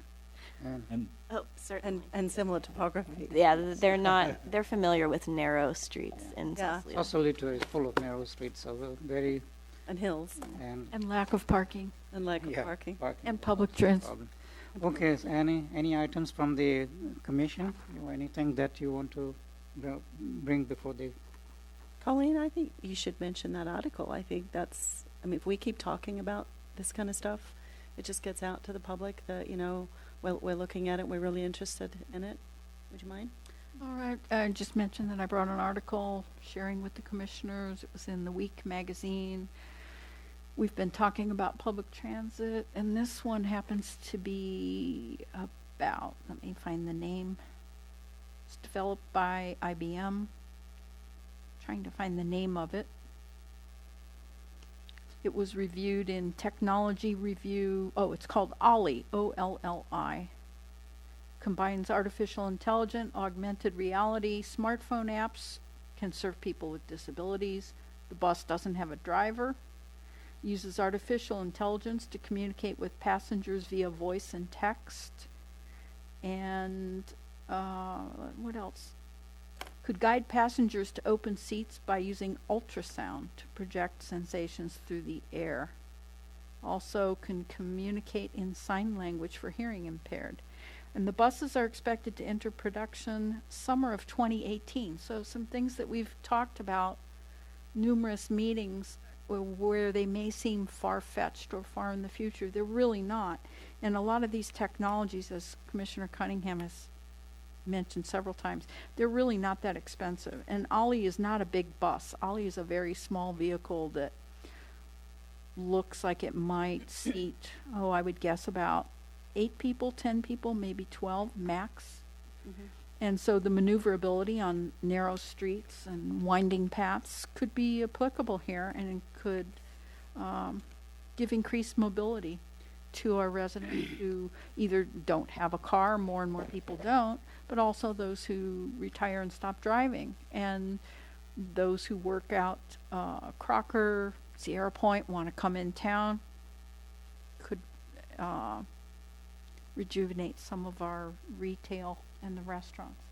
And Oh, certainly. And similar topography. Yeah, they're not, they're familiar with narrow streets in Yeah. Sausalito. Sausalito is full of narrow streets, so very, And hills And lack of parking and lack of yeah, parking. and public transit. problem. Okay, so any items from the commission? Or anything that you want to bring before the, Colleen, I think you should mention that article. I think that's, I mean, if we keep talking about this kind of stuff, it just gets out to the public that, you know, we're looking at it, we're really interested in it. Would you mind? All right, I just mentioned that I brought an article sharing with the commissioners. It was in the Week magazine. We've been talking about public transit, and this one happens to be about, let me find the name. It's developed by IBM. Trying to find the name of it. It was reviewed in Technology Review. Oh, it's called OLLI, O-L-L-I. Combines artificial intelligence, augmented reality, smartphone apps, can serve people with disabilities. The bus doesn't have a driver. Uses artificial intelligence to communicate with passengers via voice and text. And what else? Could guide passengers to open seats by using ultrasound to project sensations through the air. Also can communicate in sign language for hearing impaired. And the buses are expected to enter production summer of 2018. So some things that we've talked about, numerous meetings where they may seem far-fetched or far in the future, they're really not. And a lot of these technologies, as Commissioner Cunningham has mentioned several times, they're really not that expensive. And Ollie is not a big bus. Ollie is a very small vehicle that looks like it might seat, I would guess about 8 people, 10 people, maybe 12 max. Mm-hmm. And so the maneuverability on narrow streets and winding paths could be applicable here, and it could give increased mobility to our residents who either don't have a car, more and more people don't, but also those who retire and stop driving, and those who work out Crocker, Sierra Point, want to come in town, could rejuvenate some of our retail and the restaurants.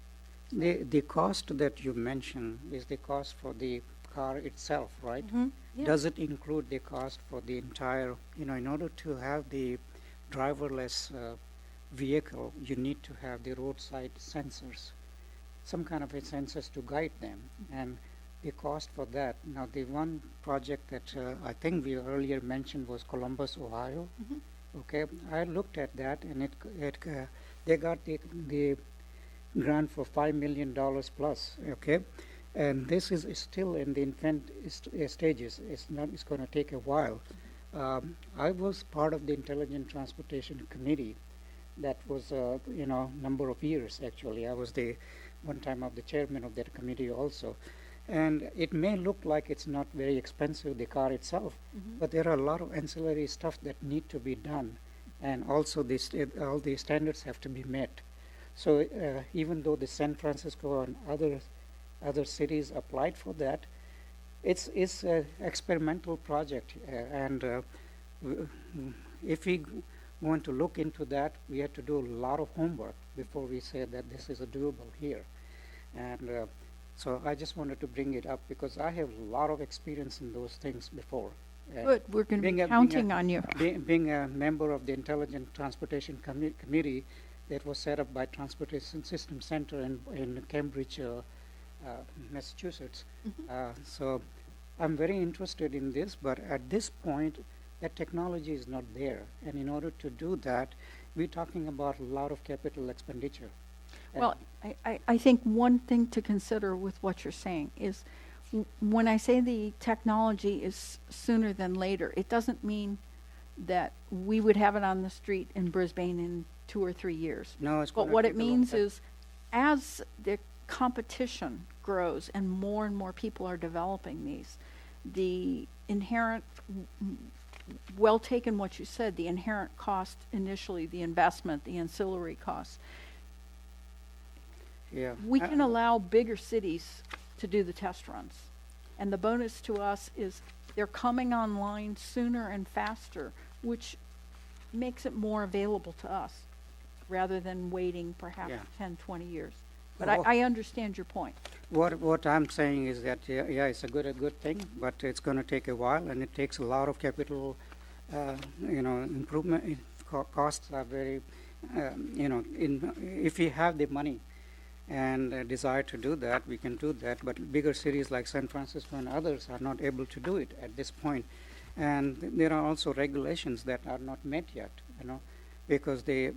the cost that you mentioned is the cost for the car itself, right? Mm-hmm. Yeah. Does it include the cost for the entire, in order to have the driverless vehicle, you need to have the roadside sensors, some kind of a sensors to guide them, and the cost for that. Now, the one project that I think we earlier mentioned was Columbus, Ohio. Mhm. Okay, I looked at that, and they got the grant for $5 million plus. Okay, and this is still in the infant stages. It's going to take a while. I was part of the Intelligent Transportation Committee. That was number of years actually. I was the one time of the chairman of that committee also. And it may look like it's not very expensive, the car itself, but there are a lot of ancillary stuff that need to be done, and also all the standards have to be met. So even though the San Francisco and other cities applied for that, it's an experimental project, and if we want to look into that, we have to do a lot of homework before we say that this is doable here. And so I just wanted to bring it up because I have a lot of experience in those things before. Good, we're going to be counting on you. Being a member of the Intelligent Transportation Committee that was set up by Transportation System Center in Cambridge, Massachusetts. So I'm very interested in this, but at this point, that technology is not there. And in order to do that, we're talking about a lot of capital expenditure. Well, I think one thing to consider with what you're saying is when I say the technology is sooner than later, it doesn't mean that we would have it on the street in Brisbane in 2 or 3 years. No, it's But what it means is as the competition grows and more people are developing these, the inherent, well taken what you said, the inherent cost initially, the investment, the ancillary costs, yeah. we can allow bigger cities to do the test runs. And the bonus to us is they're coming online sooner and faster, which makes it more available to us. rather than waiting perhaps Yeah. 10, 20 years. But Well, I understand your point. What I'm saying is that it's a good thing, but it's going to take a while, and it takes a lot of capital. Improvement. Costs are very, if we have the money and desire to do that, we can do that. But bigger cities like San Francisco and others are not able to do it at this point. And there are also regulations that are not met yet, because the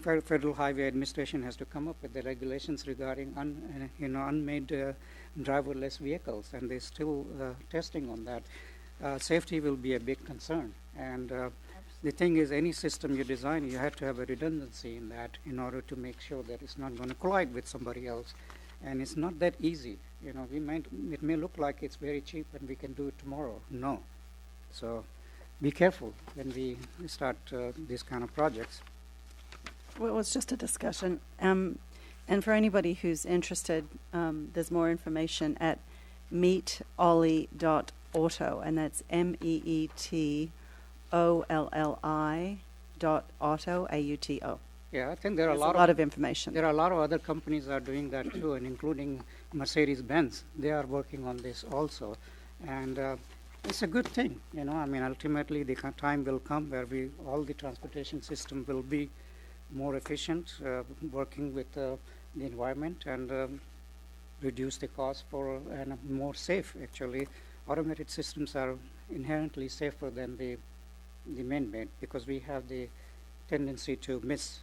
Federal Highway Administration has to come up with the regulations regarding unmade driverless vehicles, and they're still testing on that. Safety will be a big concern, and the thing is, any system you design, you have to have a redundancy in that in order to make sure that it's not going to collide with somebody else, and it's not that easy. It may look like it's very cheap and we can do it tomorrow. No, so be careful when we start these kind of projects. Well, it's just a discussion. And for anybody who's interested, there's more information at meetolli.auto, and that's meetolli.auto, AUTO. Yeah, I think there are There's a lot of information. There are a lot of other companies are doing that too, and including Mercedes-Benz. They are working on this also, and it's a good thing. Ultimately the time will come where all the transportation system will be more efficient, working with the environment, and reduce the cost and more safe. Actually, automated systems are inherently safer than the man-made, because we have the tendency to miss.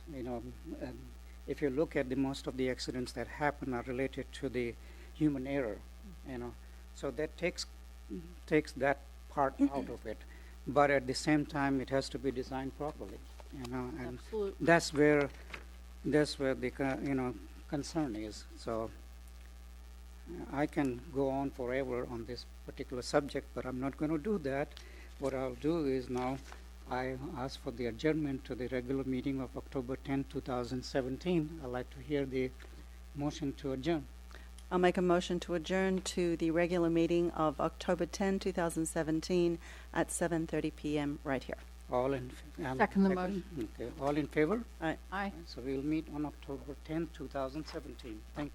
If you look at most of the accidents that happen are related to the human error. So that takes that part out of it. But at the same time, it has to be designed properly. And Absolutely. that's where the concern is. So I can go on forever on this particular subject, but I'm not going to do that. What I'll do is now I ask for the adjournment to the regular meeting of October 10, 2017. I'd like to hear the motion to adjourn. I'll make a motion to adjourn to the regular meeting of October 10, 2017 at 7:30 p.m. right here. All in Second the motion. Okay. All in favor? Aye. Aye. So we'll meet on October 10, 2017. Thank you.